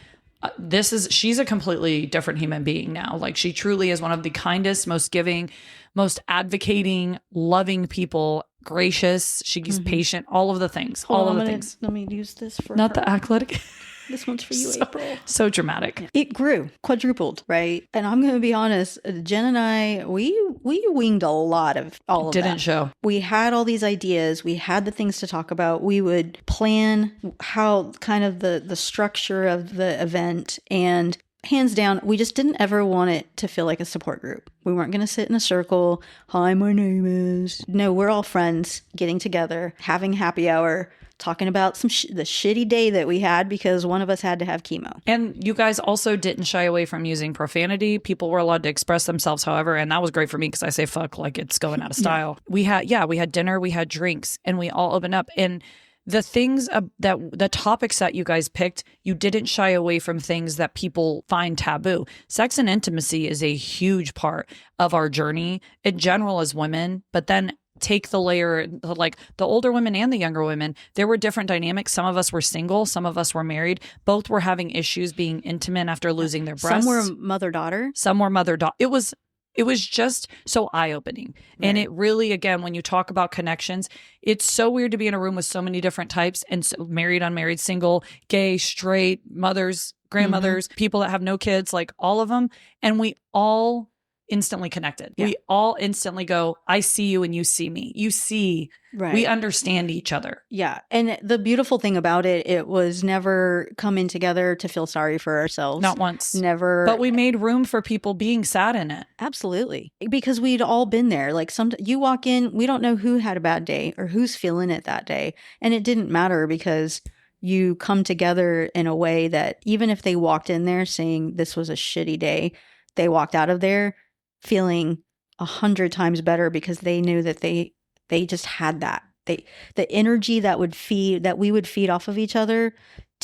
She's a completely different human being now. Like, she truly is one of the kindest, most giving, most advocating, loving people gracious. She's patient. All of the things. All of the things. Let me use this for Not her. the athletic. This one's for you, So, April. so dramatic. It grew, quadrupled, right? And I'm going to be honest, Jen and I, we winged a lot of all of Didn't that. show. We had all these ideas. We had the things to talk about. We would plan how kind of the structure of the event, and hands down, we just didn't ever want it to feel like a support group. We weren't going to sit in a circle. Hi, my name is. No, we're all friends getting together, having happy hour, talking about the shitty day that we had because one of us had to have chemo. And you guys also didn't shy away from using profanity. People were allowed to express themselves, however, and that was great for me because I say fuck like it's going out of style. We had dinner, we had drinks, and we all opened up. And the things the topics that you guys picked, you didn't shy away from things that people find taboo. Sex and intimacy is a huge part of our journey in general as women, but then take the layer, like the older women and the younger women, there were different dynamics. Some of us were single, some of us were married. Both were having issues being intimate after losing their breasts. Some were mother-daughter. Some were mother-daughter. It was just so eye-opening. Right. And it really, again, when you talk about connections, it's so weird to be in a room with so many different types, and so married, unmarried, single, gay, straight, mothers, grandmothers, people that have no kids, like all of them. And we all instantly connected. Yeah. We all instantly go, I see you and you see me. You see, right. We understand each other. Yeah. And the beautiful thing about it was never coming together to feel sorry for ourselves. Not once. Never. But we made room for people being sad in it. Absolutely. Because we'd all been there. Like you walk in, we don't know who had a bad day or who's feeling it that day. And it didn't matter because you come together in a way that even if they walked in there saying this was a shitty day, they walked out of there feeling 100 times better because they knew that they just had that. The energy that we would feed off of each other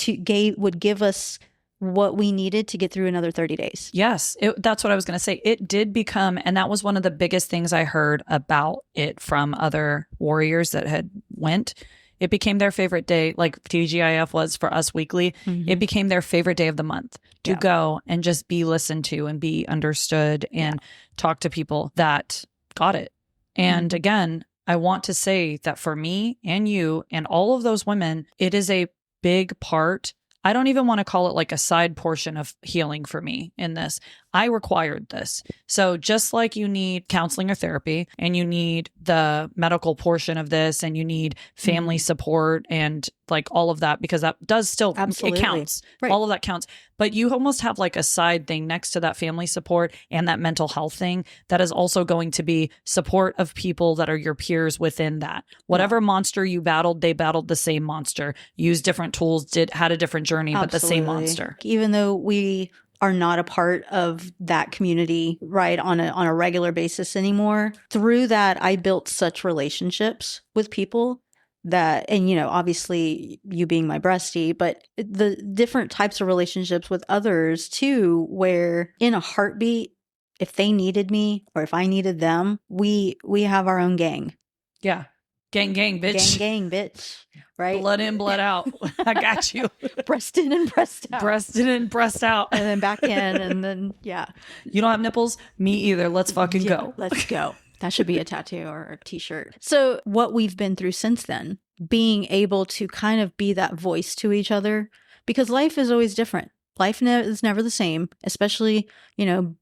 would give us what we needed to get through another 30 days. Yes, that's what I was going to say. It did become, and that was one of the biggest things I heard about it from other warriors that had went. It became their favorite day, like TGIF was for us weekly. Mm-hmm. It became their favorite day of the month to go and just be listened to and be understood and talk to people that got it. And again, I want to say that for me and you and all of those women, it is a big part. I don't even want to call it like a side portion of healing for me in this. I required this. So just like you need counseling or therapy and you need the medical portion of this and you need family support and like all of that, because that does still, Absolutely. It counts. Right. All of that counts. But you almost have like a side thing next to that family support and that mental health thing that is also going to be support of people that are your peers within that. Whatever monster you battled, they battled the same monster, used different tools, had a different journey, Absolutely. But the same monster. Even though we are not a part of that community, right, on a regular basis anymore. Through that, I built such relationships with people that, and obviously you being my breastie, but the different types of relationships with others too, where in a heartbeat, if they needed me or if I needed them, we have our own gang. Yeah. Gang, bitch. Gang, bitch. Right? Blood in, blood out. I got you. Breast in and breast out. Breast in and breast out. And then back in and then, You don't have nipples? Me either. Let's fucking go. Let's go. That should be a tattoo or a t-shirt. So what we've been through since then, being able to kind of be that voice to each other, because life is always different. Life is never the same, especially,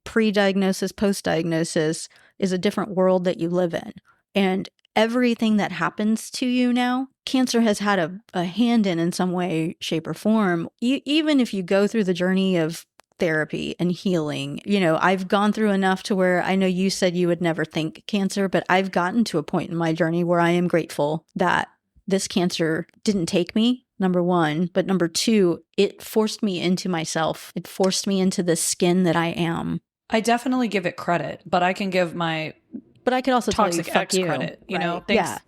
pre-diagnosis, post-diagnosis is a different world that you live in. And everything that happens to you now, cancer has had a hand in some way, shape, or form. Even if you go through the journey of therapy and healing, I've gone through enough to where I know you said you would never think cancer, but I've gotten to a point in my journey where I am grateful that this cancer didn't take me, number one, but number two, it forced me into myself. It forced me into the skin that I am. I definitely give it credit, but I can give But I could also toxic tell you, ex fuck you. credit, Right.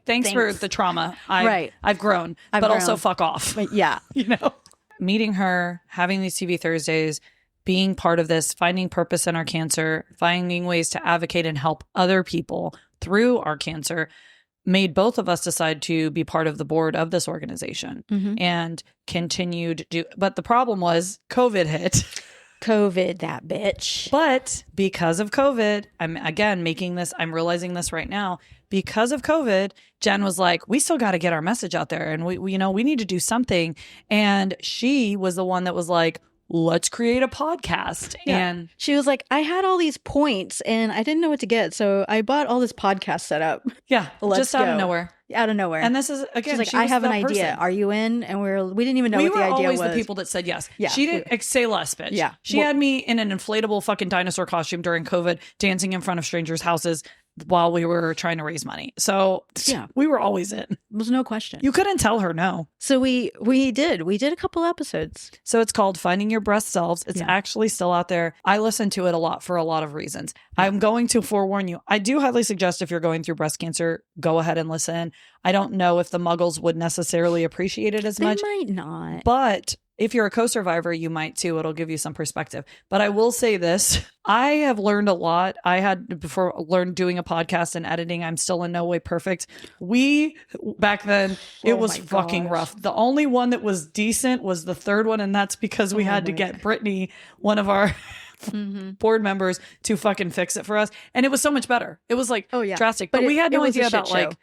Thanks for the trauma. I've grown, I've but grown. also fuck off. But yeah. Meeting her, having these TV Thursdays, being part of this, finding purpose in our cancer, finding ways to advocate and help other people through our cancer made both of us decide to be part of the board of this organization and continued to do. But the problem was COVID hit. COVID, that bitch. But because of COVID, I'm again I'm realizing this right now. Because of COVID, Jen was like, we still got to get our message out there, and we need to do something. And she was the one that was like, let's create a podcast. Yeah. And she was like, I had all these points and I didn't know what to get. So I bought all this podcast setup. Yeah. Just out of nowhere. Out of nowhere. And this is, again, she's like, I have an idea. Are you in? And we didn't even know what the idea was. We were always the people that said yes. Yeah. She didn't say less, bitch. Yeah. She had me in an inflatable fucking dinosaur costume during COVID, dancing in front of strangers' houses while we were trying to raise money. So yeah, we were always in. There's no question. You couldn't tell her no. So we did a couple episodes. So it's called Finding Your Breast Selves. It's actually still out there. I listen to it a lot for a lot of reasons. I'm going to forewarn you. I do highly suggest if you're going through breast cancer, go ahead and listen. I don't know if the muggles would necessarily appreciate it as much. They might not. But if you're a co-survivor, you might too. It'll give you some perspective. But I will say this. I have learned a lot. I had before learned doing a podcast and editing. I'm still in no way perfect. Back then, it was fucking rough. The only one that was decent was the third one. And that's because we had to get Brittany, one of our board members, to fucking fix it for us. And it was so much better. It was like drastic. But we had no idea about like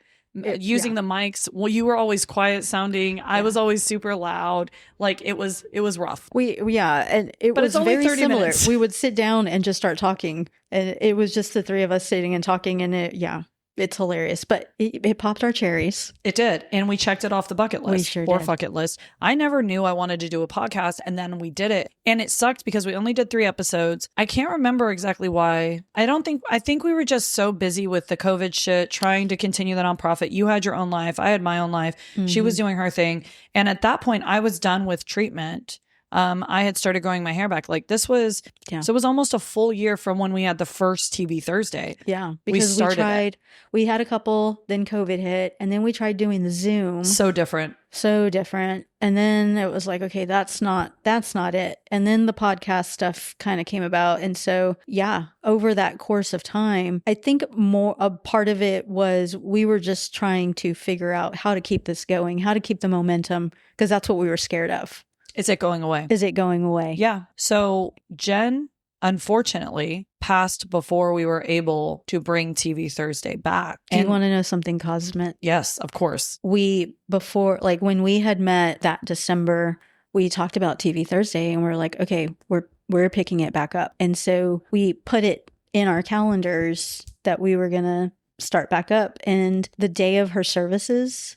using the mics. Well, you were always quiet sounding. I was always super loud. Like it was rough. And it was very similar. Minutes. We would sit down and just start talking, and it was just the three of us sitting and talking, and it's hilarious. But it popped our cherries. It did. And we checked it off the bucket list. We sure did. Bucket list. I never knew I wanted to do a podcast, and then we did it. And it sucked because we only did 3 episodes. I can't remember exactly why. I think we were just so busy with the COVID shit, trying to continue the nonprofit. You had your own life. I had my own life. She was doing her thing. And at that point, I was done with treatment. I had started growing my hair back. Like this was, so it was almost a full year from when we had the first TV Thursday. Yeah. Because we had a couple, then COVID hit, and then we tried doing the Zoom. So different. And then it was like, okay, that's not it. And then the podcast stuff kind of came about. And so, over that course of time, I think a part of it was we were just trying to figure out how to keep this going, how to keep the momentum, because that's what we were scared of. Is it going away? Yeah. So Jen, unfortunately, passed before we were able to bring TV Thursday back. Do you want to know something, Cosmet? Yes, of course. When we had met that December, we talked about TV Thursday, and we're like, okay, we're picking it back up. And so we put it in our calendars that we were going to start back up. And the day of her services,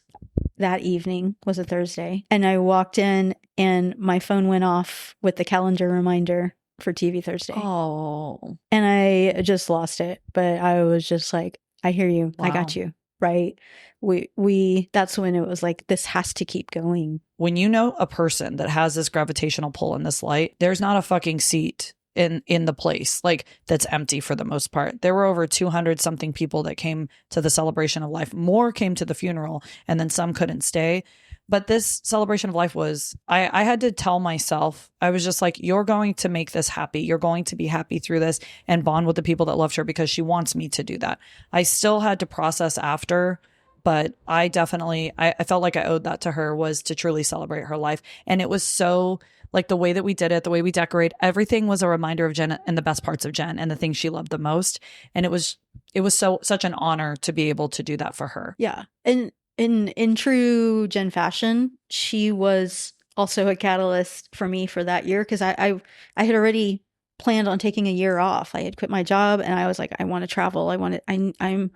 that evening, was a Thursday. And I walked in and my phone went off with the calendar reminder for TV Thursday. Oh. And I just lost it. But I was just like, I hear you. Wow. I got you. Right. That's when it was like, this has to keep going. When you know a person that has this gravitational pull in this light, there's not a fucking seat in the place like that's empty for the most part. There were over 200 something people that came to the celebration of life. More came to the funeral, and then some couldn't stay. But this celebration of life was, I had to tell myself, I was just like, you're going to make this happy. You're going to be happy through this and bond with the people that loved her, because she wants me to do that. I still had to process after, but I definitely, I felt like I owed that to her, was to truly celebrate her life. And it was so, like, the way that we did it, the way we decorate, everything was a reminder of Jen and the best parts of Jen and the things she loved the most. And it was such an honor to be able to do that for her. Yeah. And in true Jen fashion, she was also a catalyst for me for that year, because I had already planned on taking a year off. I had quit my job and I was like, I want to travel. I'm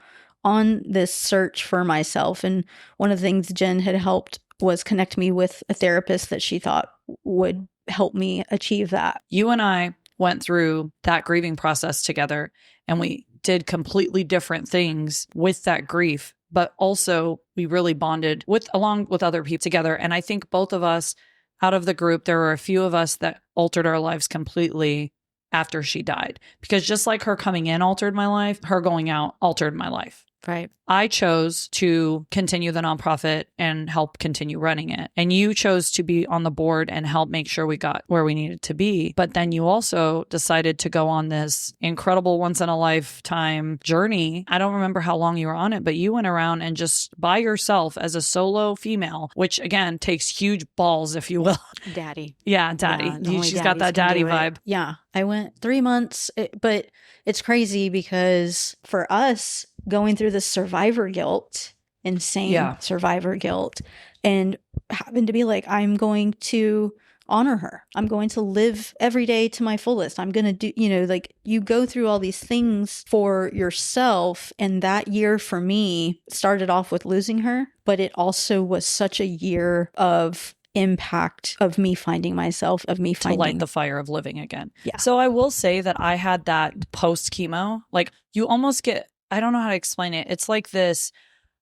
on this search for myself. And one of the things Jen had helped was connect me with a therapist that she thought would help me achieve that. You and I went through that grieving process together, and we did completely different things with that grief, but also we really bonded along with other people together. And I think both of us, out of the group, there were a few of us that altered our lives completely after she died, because just like her coming in altered my life, her going out altered my life. Right. I chose to continue the nonprofit and help continue running it. And you chose to be on the board and help make sure we got where we needed to be. But then you also decided to go on this incredible once in a lifetime journey. I don't remember how long you were on it, but you went around and just by yourself as a solo female, which again takes huge balls, if you will. Daddy. Yeah, daddy. Yeah, only She's got that daddies daddy can do it. vibe. Yeah. I went 3 months, but it's crazy because for us, going through the survivor guilt, insane survivor guilt, and having to be like, I'm going to honor her. I'm going to live every day to my fullest. I'm going to do, like you go through all these things for yourself. And that year for me started off with losing her, but it also was such a year of impact of me finding myself, of me finding to light the fire of living again. Yeah. So I will say that I had that post chemo, like you almost get, I don't know how to explain it. It's like this,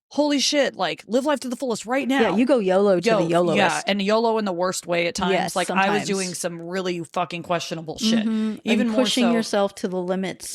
holy shit, like live life to the fullest right now. Yeah, you go YOLO to the YOLOist. Yeah, and YOLO in the worst way at times. Yes, like sometimes. I was doing some really fucking questionable shit. Mm-hmm. Even and more pushing so, yourself to the limits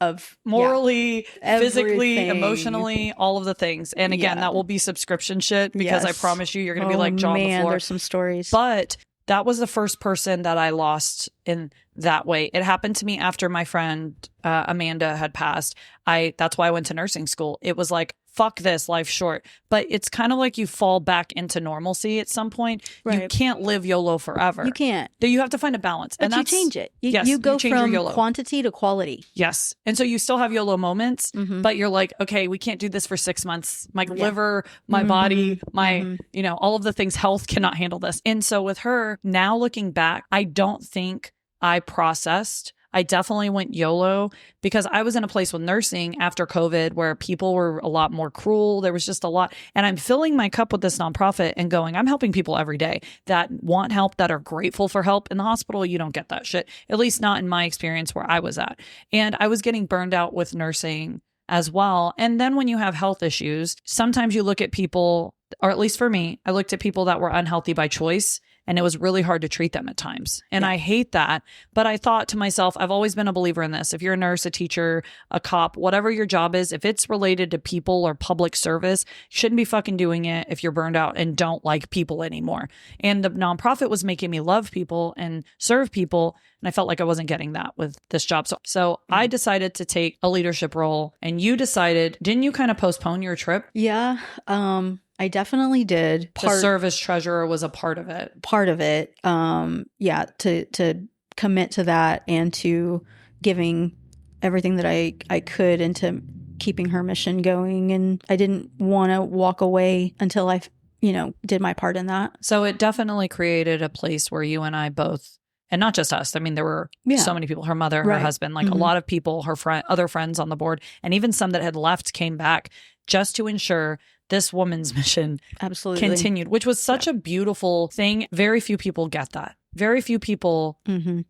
of morally, physically, everything. Emotionally, all of the things. And again, that will be subscription shit because I promise you, you're going to be like jaw on the floor. There's some stories. But that was the first person that I lost in that way. It happened to me after my friend Amanda had passed. That's why I went to nursing school. It was like, fuck this, life's short. But it's kind of like you fall back into normalcy at some point. Right. You can't live YOLO forever. You can't. You have to find a balance. But you change it. You go from quantity to quality. Yes. And so you still have YOLO moments, but you're like, okay, we can't do this for 6 months. My liver, my body, my, all of the things, health cannot handle this. And so with her, now looking back, I don't think I processed. I definitely went YOLO because I was in a place with nursing after COVID where people were a lot more cruel. There was just a lot. And I'm filling my cup with this nonprofit and going, I'm helping people every day that want help, that are grateful for help. In the hospital, you don't get that shit, at least not in my experience where I was at. And I was getting burned out with nursing as well. And then when you have health issues, sometimes you look at people, or at least for me, I looked at people that were unhealthy by choice. And it was really hard to treat them at times. And I hate that. But I thought to myself, I've always been a believer in this. If you're a nurse, a teacher, a cop, whatever your job is, if it's related to people or public service, you shouldn't be fucking doing it if you're burned out and don't like people anymore. And the nonprofit was making me love people and serve people. And I felt like I wasn't getting that with this job. So I decided to take a leadership role. And you decided, didn't you kind of postpone your trip? Yeah. I definitely did. The service treasurer was a part of it. Part of it. To commit to that and to giving everything that I could into keeping her mission going. And I didn't want to walk away until I, did my part in that. So it definitely created a place where you and I both, and not just us. I mean, there were so many people, her mother, her husband, like a lot of people, her other friends on the board, and even some that had left came back just to ensure this woman's mission continued, which was such a beautiful thing. Very few people get that. Very few people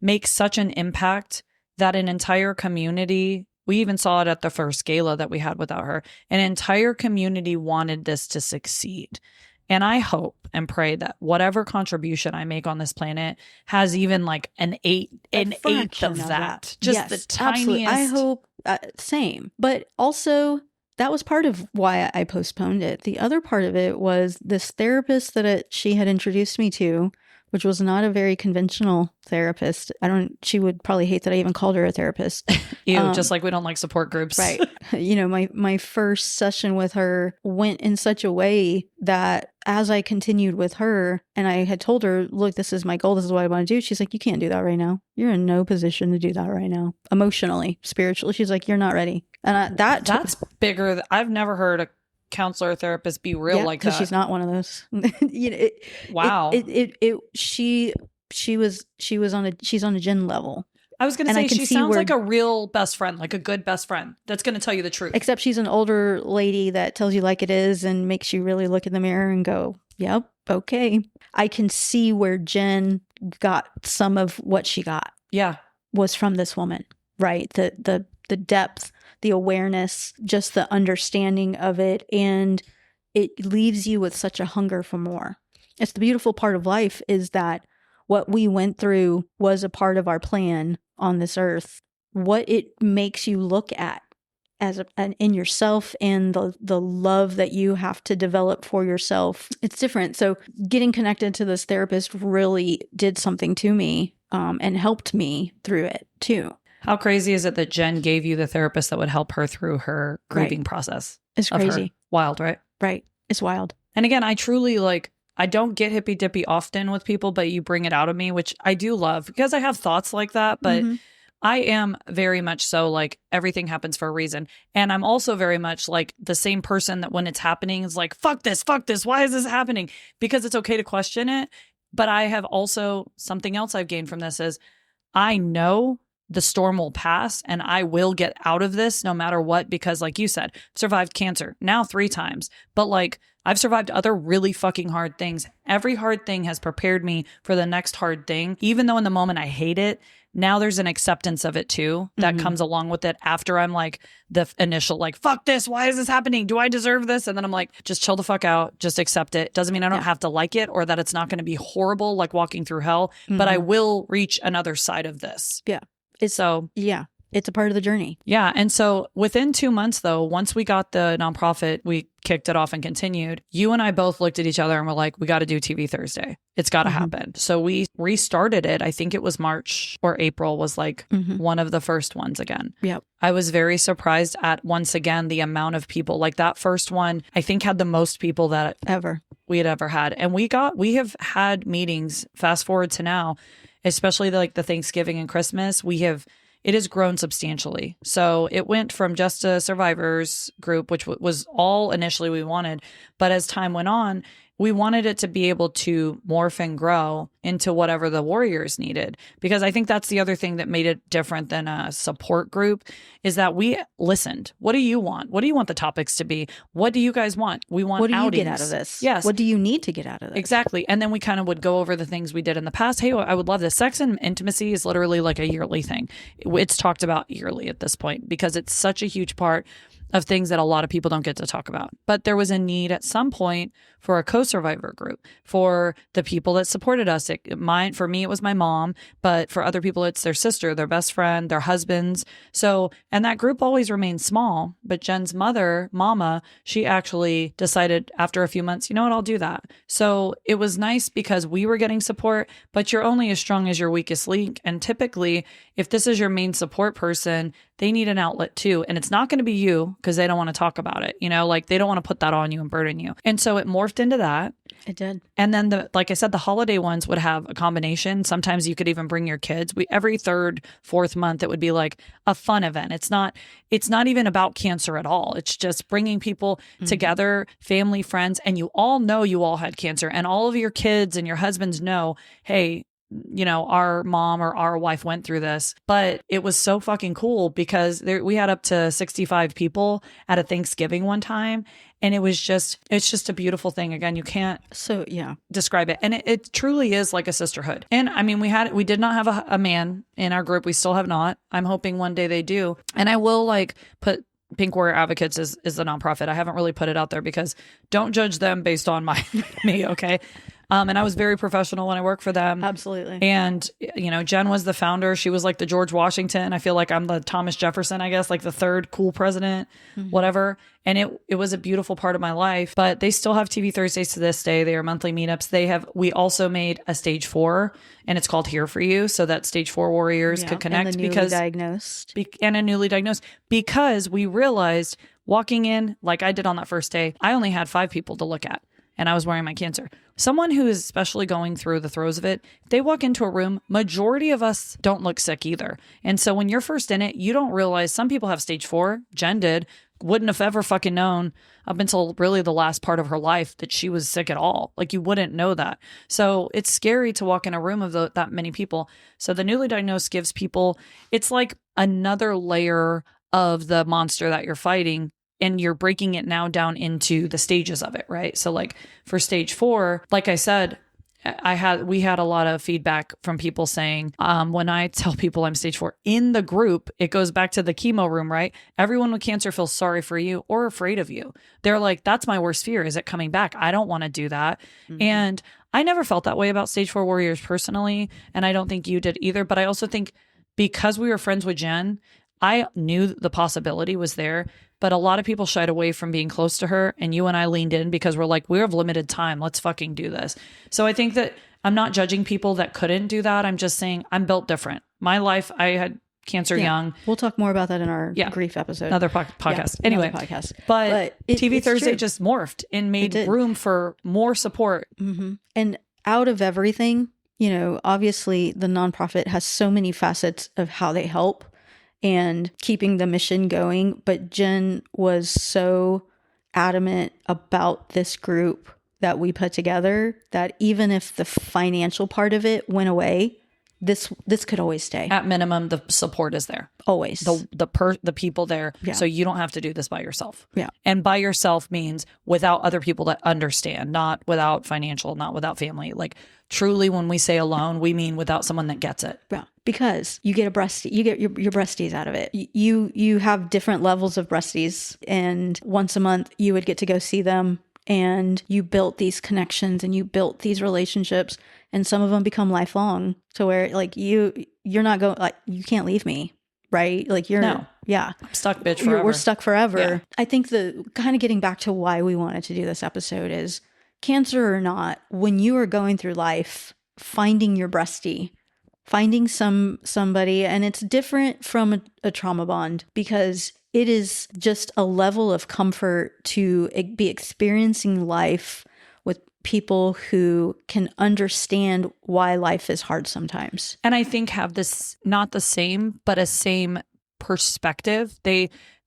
make such an impact that an entire community, we even saw it at the first gala that we had without her, an entire community wanted this to succeed. And I hope and pray that whatever contribution I make on this planet has even like an eighth of that. Just the tiniest. Absolutely. I hope same. But also, that was part of why I postponed it. The other part of it was this therapist that she had introduced me to, which was not a very conventional therapist. She would probably hate that I even called her a therapist. Ew, just like we don't like support groups. Right. My first session with her went in such a way that as I continued with her and I had told her, look, this is my goal. This is what I want to do. She's like, you can't do that right now. You're in no position to do that right now. Emotionally, spiritually. She's like, you're not ready. And that's bigger. I've never heard a counselor or therapist be real like that. Because she's not one of those. Wow. She's on a gin level. I was going to say, she sounds like a real best friend, like a good best friend that's going to tell you the truth. Except she's an older lady that tells you like it is and makes you really look in the mirror and go, yep, okay. I can see where Jen got some of what she got. Yeah. Was from this woman, right? The depth, the awareness, just the understanding of it. And it leaves you with such a hunger for more. It's the beautiful part of life is that what we went through was a part of our plan on this earth. What it makes you look at in yourself, and the love that you have to develop for yourself, it's different. So getting connected to this therapist really did something to me, and helped me through it too. How crazy is it that Jen gave you the therapist that would help her through her grieving process? It's crazy. Wild, right? Right. It's wild. And again, I truly I don't get hippy dippy often with people, but you bring it out of me, which I do love because I have thoughts like that. But I am very much so like everything happens for a reason. And I'm also very much like the same person that when it's happening is like, fuck this, why is this happening? Because it's okay to question it. But I have also something else I've gained from this is I know the storm will pass and I will get out of this no matter what, because like you said, survived cancer now 3 times, but like I've survived other really fucking hard things. Every hard thing has prepared me for the next hard thing. Even though in the moment I hate it, now there's an acceptance of it too that comes along with it after I'm like the initial like, fuck this, why is this happening? Do I deserve this? And then I'm like, just chill the fuck out, just accept it. Doesn't mean I don't have to like it or that it's not going to be horrible like walking through hell, but I will reach another side of this. Yeah. It's a part of the journey. Yeah. And so within 2 months, though, once we got the nonprofit, we kicked it off and continued. You and I both looked at each other and were like, we got to do TV Thursday. It's got to happen. So we restarted it. I think it was March or April was like one of the first ones again. Yep. I was very surprised at, once again, the amount of people. Like that first one, I think had the most people that we had ever had. And we have had meetings, fast forward to now, especially like the Thanksgiving and Christmas, it has grown substantially. So it went from just a survivors group, which was all initially we wanted. But as time went on, we wanted it to be able to morph and grow into whatever the warriors needed. Because I think that's the other thing that made it different than a support group is that we listened. What do you want? What do you want the topics to be? What do you guys want? We want outings. What do you get out of this? Yes. What do you need to get out of this? Exactly. And then we kind of would go over the things we did in the past. Hey, I would love this. Sex and intimacy is literally like a yearly thing. It's talked about yearly at this point because it's such a huge part of things that a lot of people don't get to talk about. But there was a need at some point for a co-survivor group, for the people that supported us. For me, it was my mom, but for other people, it's their sister, their best friend, their husbands. So, and that group always remained small, but Jen's mother, Mama, she actually decided after a few months, you know what, I'll do that. So it was nice because we were getting support, but you're only as strong as your weakest link. And typically, if this is your main support person, they need an outlet too. And it's not going to be you because they don't want to talk about it. You know, like they don't want to put that on you and burden you. And so it morphed into that. It did. And then like I said, the holiday ones would have a combination. Sometimes you could even bring your kids. Every 3rd, 4th month, it would be like a fun event. It's not even about cancer at all. It's just bringing people together, family, friends, and you all know you all had cancer and all of your kids and your husbands know, hey, you know, our mom or our wife went through this, but it was so fucking cool because we had up to 65 people at a Thanksgiving one time. And it's just a beautiful thing. Again, you can't describe it. And it truly is like a sisterhood. And I mean, we did not have a man in our group. We still have not. I'm hoping one day they do. And I will like put Pink Warrior Advocates is the nonprofit. I haven't really put it out there because don't judge them based on me. Okay. And I was very professional when I worked for them. Absolutely. And, you know, Jen was the founder. She was like the George Washington. I feel like I'm the Thomas Jefferson, I guess, like the 3rd cool president, whatever. And it was a beautiful part of my life. But they still have TV Thursdays to this day. They are monthly meetups. We also made a stage 4 and it's called Here For You so that stage 4 warriors could connect and a newly diagnosed. And a newly diagnosed because we realized walking in like I did on that first day, I only had 5 people to look at. And I was wearing my cancer. Someone who is especially going through the throes of it, if they walk into a room, majority of us don't look sick either. And so when you're first in it, you don't realize some people have stage 4. Jen did. Wouldn't have ever fucking known up until really the last part of her life that she was sick at all. Like you wouldn't know that. So it's scary to walk in a room of that many people. So the newly diagnosed gives people, it's like another layer of the monster that you're fighting. And you're breaking it now down into the stages of it, right? So like for stage 4, like I said, we had a lot of feedback from people saying, when I tell people I'm stage 4 in the group, it goes back to the chemo room, right? Everyone with cancer feels sorry for you or afraid of you. They're like, that's my worst fear. Is it coming back? I don't want to do that. And I never felt that way about stage 4 warriors personally. And I don't think you did either. But I also think because we were friends with Jen, I knew the possibility was there, but a lot of people shied away from being close to her. And you and I leaned in because we're like, we have limited time. Let's fucking do this. So I think that I'm not judging people that couldn't do that. I'm just saying I'm built different. My life, I had cancer young. We'll talk more about that in our grief episode. Another podcast. Yeah, anyway, another podcast. But TV it's Thursday true. just morphed and made room for more support. Mm-hmm. And out of everything, you know, obviously the nonprofit has so many facets of how they help and keeping the mission going. But Jen was so adamant about this group that we put together that even if the financial part of it went away, this could always stay. At minimum, the support is there. Always. The people there. Yeah. So you don't have to do this by yourself. Yeah. And by yourself means without other people that understand, not without financial, not without family. Like truly when we say alone, we mean without someone that gets it. Yeah. Because you get a breastie, you get your breasties out of it. You have different levels of breasties, and once a month you would get to go see them, and you built these connections and you built these relationships, and some of them become lifelong to where like you're not going, like you can't leave me, right? Like I'm stuck, bitch, forever. We're stuck forever. Yeah. I think the kind of getting back to why we wanted to do this episode is cancer or not, when you are going through life, finding your breastie, finding somebody, and it's different from a trauma bond because it is just a level of comfort to be experiencing life with people who can understand why life is hard sometimes. And I think have this, not the same, but a same perspective.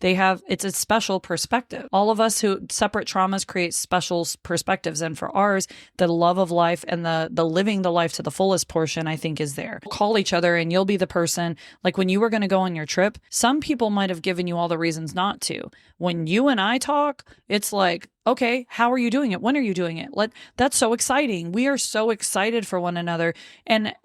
They have, it's a special perspective. All of us who separate traumas create special perspectives. And for ours, the love of life and the living the life to the fullest portion, I think is there. Call each other and you'll be the person, like when you were going to go on your trip, some people might have given you all the reasons not to. When you and I talk, it's like, okay, how are you doing it? When are you doing it? That's so exciting. We are so excited for one another. And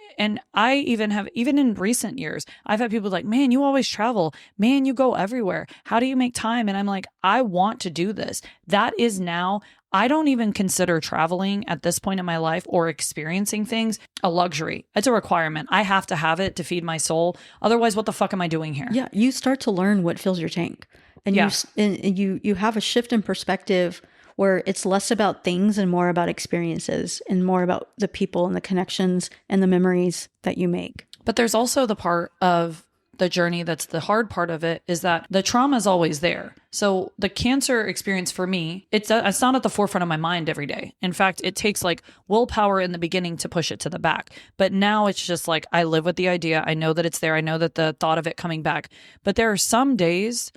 I even in recent years, I've had people like, man, you always travel. Man, you go everywhere. How do you make time? And I'm like, I want to do this. That is now, I don't even consider traveling at this point in my life or experiencing things a luxury. It's a requirement. I have to have it to feed my soul. Otherwise, what the fuck am I doing here? Yeah, you start to learn what fills your tank. And you have a shift in perspective where it's less about things and more about experiences and more about the people and the connections and the memories that you make. But there's also the part of the journey that's the hard part of it is that the trauma is always there. So the cancer experience for me, it's not at the forefront of my mind every day. In fact, it takes like willpower in the beginning to push it to the back. But now it's just like I live with the idea. I know that it's there. I know that the thought of it coming back. But there are some days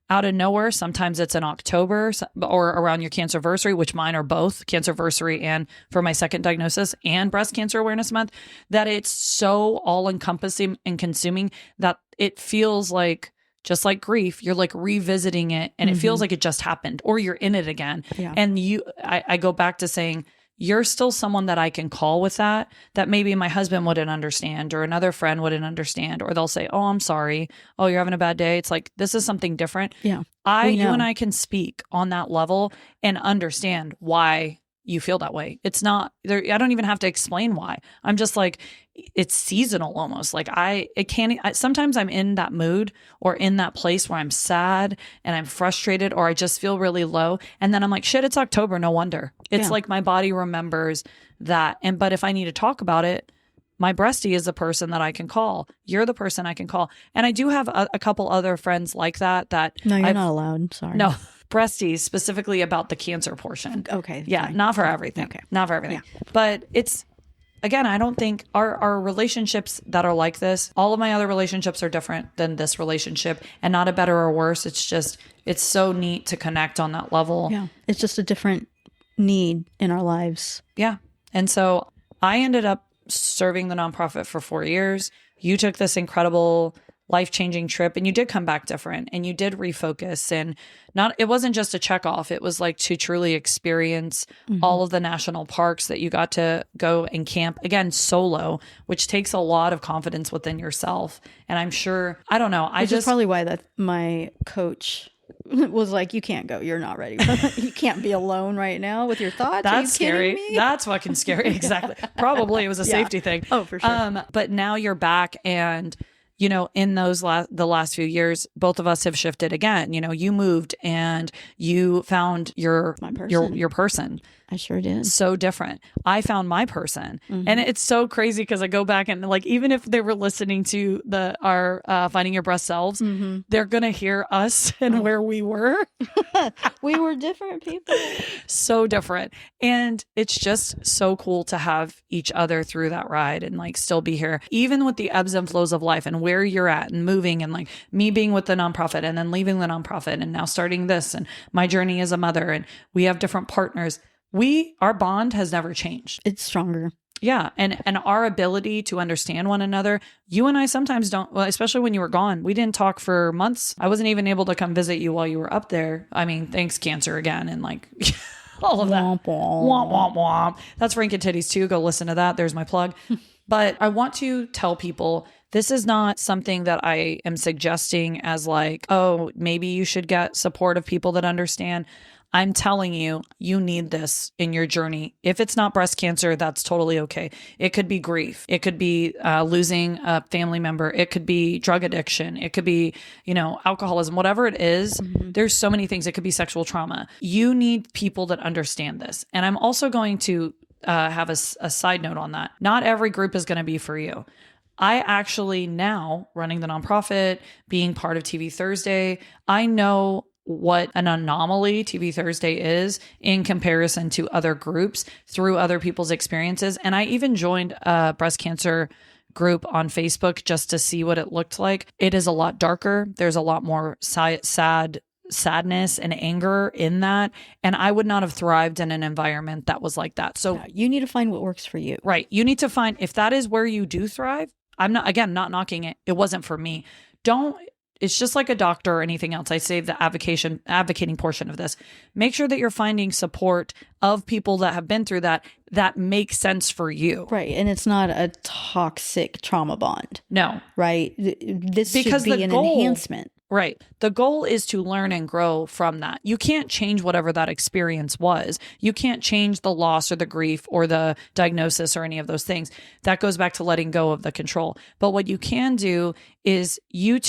out of nowhere, sometimes it's in October or around your cancerversary, which mine are both cancerversary and for my second diagnosis and breast cancer awareness month, that it's so all encompassing and consuming that it feels like, just like grief, you're like revisiting it and it feels like it just happened or you're in it again. Yeah. And I go back to saying, you're still someone that I can call with that maybe my husband wouldn't understand or another friend wouldn't understand, or they'll say, oh, I'm sorry. Oh, you're having a bad day. It's like, this is something different. Yeah. You and I can speak on that level and understand why you feel that way. It's not there. I don't even have to explain why. I'm just like, it's seasonal almost. Like sometimes I'm in that mood or in that place where I'm sad and I'm frustrated or I just feel really low. And then I'm like, shit, it's October. No wonder. It's like my body remembers that. But if I need to talk about it, my breastie is the person that I can call. You're the person I can call. And I do have a couple other friends like that. No, you're not allowed. Sorry. No. Breasties specifically about the cancer portion. Okay. Yeah. Fine. Not for everything. Okay. Not for everything. Yeah. But it's, again, I don't think our relationships that are like this, all of my other relationships are different than this relationship and not a better or worse. It's just, it's so neat to connect on that level. Yeah. It's just a different need in our lives. Yeah. And so I ended up serving the nonprofit for 4 years. You took this incredible life-changing trip and you did come back different and you did refocus, and it wasn't just a check off. It was like to truly experience all of the national parks that you got to go and camp again solo, which takes a lot of confidence within yourself. And I'm sure, I don't know. Which is probably why my coach was like, you can't go. You're not ready. You can't be alone right now with your thoughts. That's scary. That's fucking scary. Exactly. Probably it was a safety thing. Oh, for sure. But now you're back and you know, in those the last few years, both of us have shifted again. You know, you moved and you found your person. I sure did. So different. I found my person. And it's so crazy because I go back and like, even if they were listening to our Finding Your Breast Selves, they're going to hear us and where we were. We were different people. So different. And it's just so cool to have each other through that ride and like still be here, even with the ebbs and flows of life and where you're at and moving, and like me being with the nonprofit and then leaving the nonprofit and now starting this, and my journey as a mother, and we have different partners. Our bond has never changed. It's stronger. Yeah. And our ability to understand one another, you and I sometimes don't, well, especially when you were gone, we didn't talk for months. I wasn't even able to come visit you while you were up there. I mean, thanks cancer again. And like all of that. Womp, womp, womp. That's Frank and Titties too. Go listen to that. There's my plug. But I want to tell people, this is not something that I am suggesting as like, oh, maybe you should get support of people that understand. I'm telling you, you need this in your journey. If it's not breast cancer, that's totally okay. It could be grief. It could be losing a family member. It could be drug addiction. It could be, you know, alcoholism, whatever it is. There's so many things. It could be sexual trauma. You need people that understand this. And I'm also going to have a side note on that. Not every group is going to be for you. I actually now running the nonprofit, being part of TV Thursday, I know what an anomaly TV Thursday is in comparison to other groups through other people's experiences. And I even joined a breast cancer group on Facebook just to see what it looked like. It is a lot darker. There's a lot more sadness and anger in that. And I would not have thrived in an environment that was like that. So you need to find what works for you. Right. You need to find, if that is where you do thrive, I'm not knocking it. It wasn't for me. It's just like a doctor or anything else. I say the advocating portion of this. Make sure that you're finding support of people that have been through that makes sense for you. Right. And it's not a toxic trauma bond. No. Right. This should be an enhancement. Right. The goal is to learn and grow from that. You can't change whatever that experience was. You can't change the loss or the grief or the diagnosis or any of those things. That goes back to letting go of the control. But what you can do is you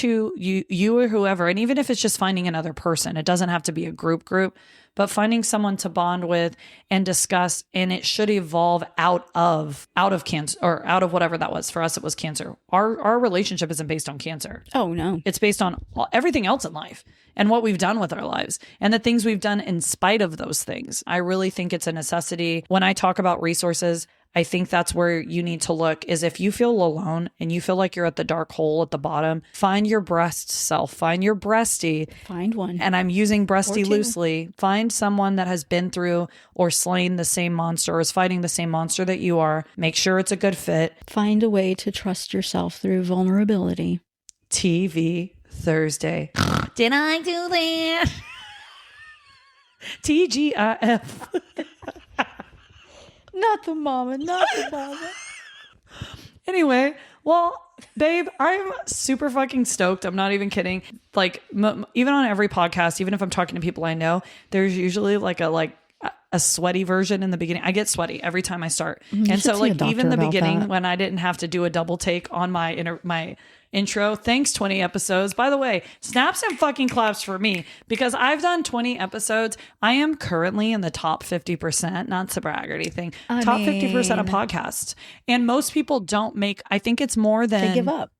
or whoever, and even if it's just finding another person, it doesn't have to be a group, but finding someone to bond with and discuss, and it should evolve out of cancer, or out of whatever that was. For us, it was cancer. Our relationship isn't based on cancer. Oh, no. It's based on everything else in life and what we've done with our lives and the things we've done in spite of those things. I really think it's a necessity. When I talk about resources, I think that's where you need to look, is if you feel alone and you feel like you're at the dark hole at the bottom, find your breast self, find your breastie. Find one. And I'm using breastie loosely. Find someone that has been through or slain the same monster or is fighting the same monster that you are. Make sure it's a good fit. Find a way to trust yourself through vulnerability. TV Thursday. Did I do that? TGIF. Not the mama. Anyway, well, babe, I'm super fucking stoked. I'm not even kidding. Like, even on every podcast, even if I'm talking to people I know, there's usually like a sweaty version in the beginning. I get sweaty every time I start. And so like even the beginning when I didn't have to do a double take on my intro. Thanks, 20 episodes. By the way, snaps and fucking claps for me because I've done 20 episodes. I am currently in the top 50%, not to brag or anything, top 50% of podcasts. And most people don't make, I think it's more than... They give up.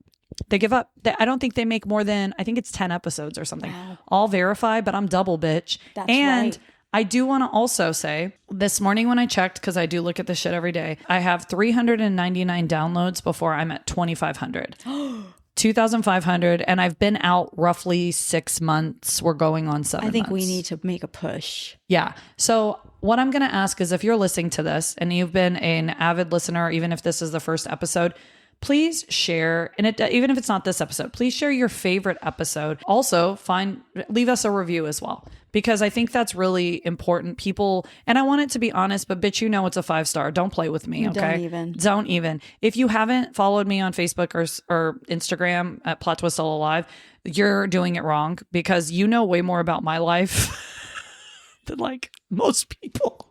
They give up. I don't think they make more than, I think it's 10 episodes or something. Wow. All verified, but I'm double bitch. That's and right. I do want to also say, this morning when I checked, because I do look at this shit every day, I have 399 downloads before I'm at 2,500. 2,500, and I've been out roughly 6 months. We're going on 7 months. I think we need to make a push. Yeah. So what I'm going to ask is, if you're listening to this and you've been an avid listener, even if this is the first episode, please share. And even if it's not this episode, please share your favorite episode. Also, leave us a review as well, because I think that's really important. People, and I want it to be honest, but bitch, it's a 5-star. Don't play with me. Okay. Don't even. If you haven't followed me on Facebook or Instagram at Plot Twist Still Alive, you're doing it wrong, because you know way more about my life than like most people.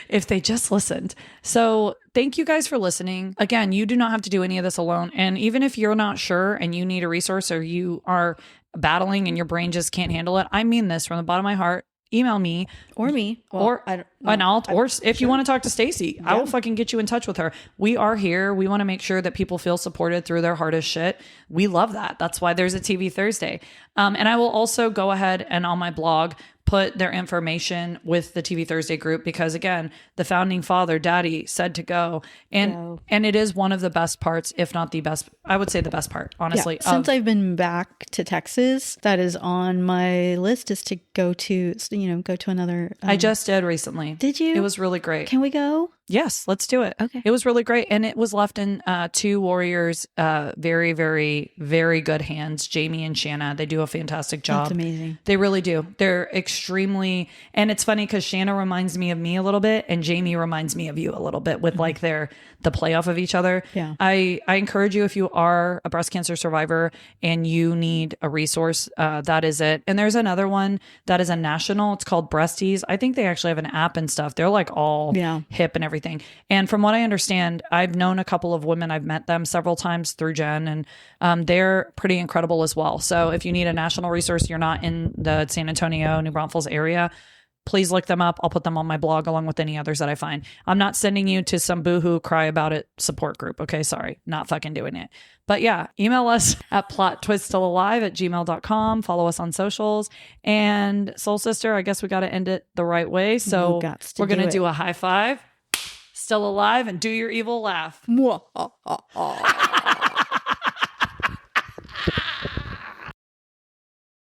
If they just listened. So thank you guys for listening. Again, you do not have to do any of this alone. And even if you're not sure and you need a resource or you are battling and your brain just can't handle it, I mean this from the bottom of my heart. Email me or me, or if you want to talk to Stacy, I will fucking get you in touch with her. We are here. We want to make sure that people feel supported through their hardest shit. We love that. That's why there's a TV Thursday. And I will also go ahead and on my blog put their information with the TV Thursday group because again, the founding father, Daddy, said to go. And it is one of the best parts, if not the best. I would say the best part, honestly. Yeah. Since I've been back to Texas, that is on my list is to go to another. I just did recently. Did you? It was really great. Can we go? Yes, let's do it. Okay. It was really great. And it was left in two warriors, very, very, very good hands, Jamie and Shanna. They do a fantastic job. That's amazing. They really do. They're extremely, and it's funny because Shanna reminds me of me a little bit and Jamie reminds me of you a little bit with like the play off of each other. Yeah. I encourage you if you are a breast cancer survivor and you need a resource, that is it. And there's another one that is a national, it's called BREASTIE. I think they actually have an app and stuff. They're like all hip and everything. And from what I understand, I've known a couple of women, I've met them several times through Jen, and they're pretty incredible as well. So if you need a national resource, you're not in the San Antonio, New Braunfels area, please look them up. I'll put them on my blog along with any others that I find. I'm not sending you to some boohoo cry about it support group. Okay, sorry, not fucking doing it. But yeah, email us at plottwiststillalive@gmail.com. Follow us on socials. And Soul Sister, I guess we got to end it the right way. So we're going to do a high five. Still alive and do your evil laugh.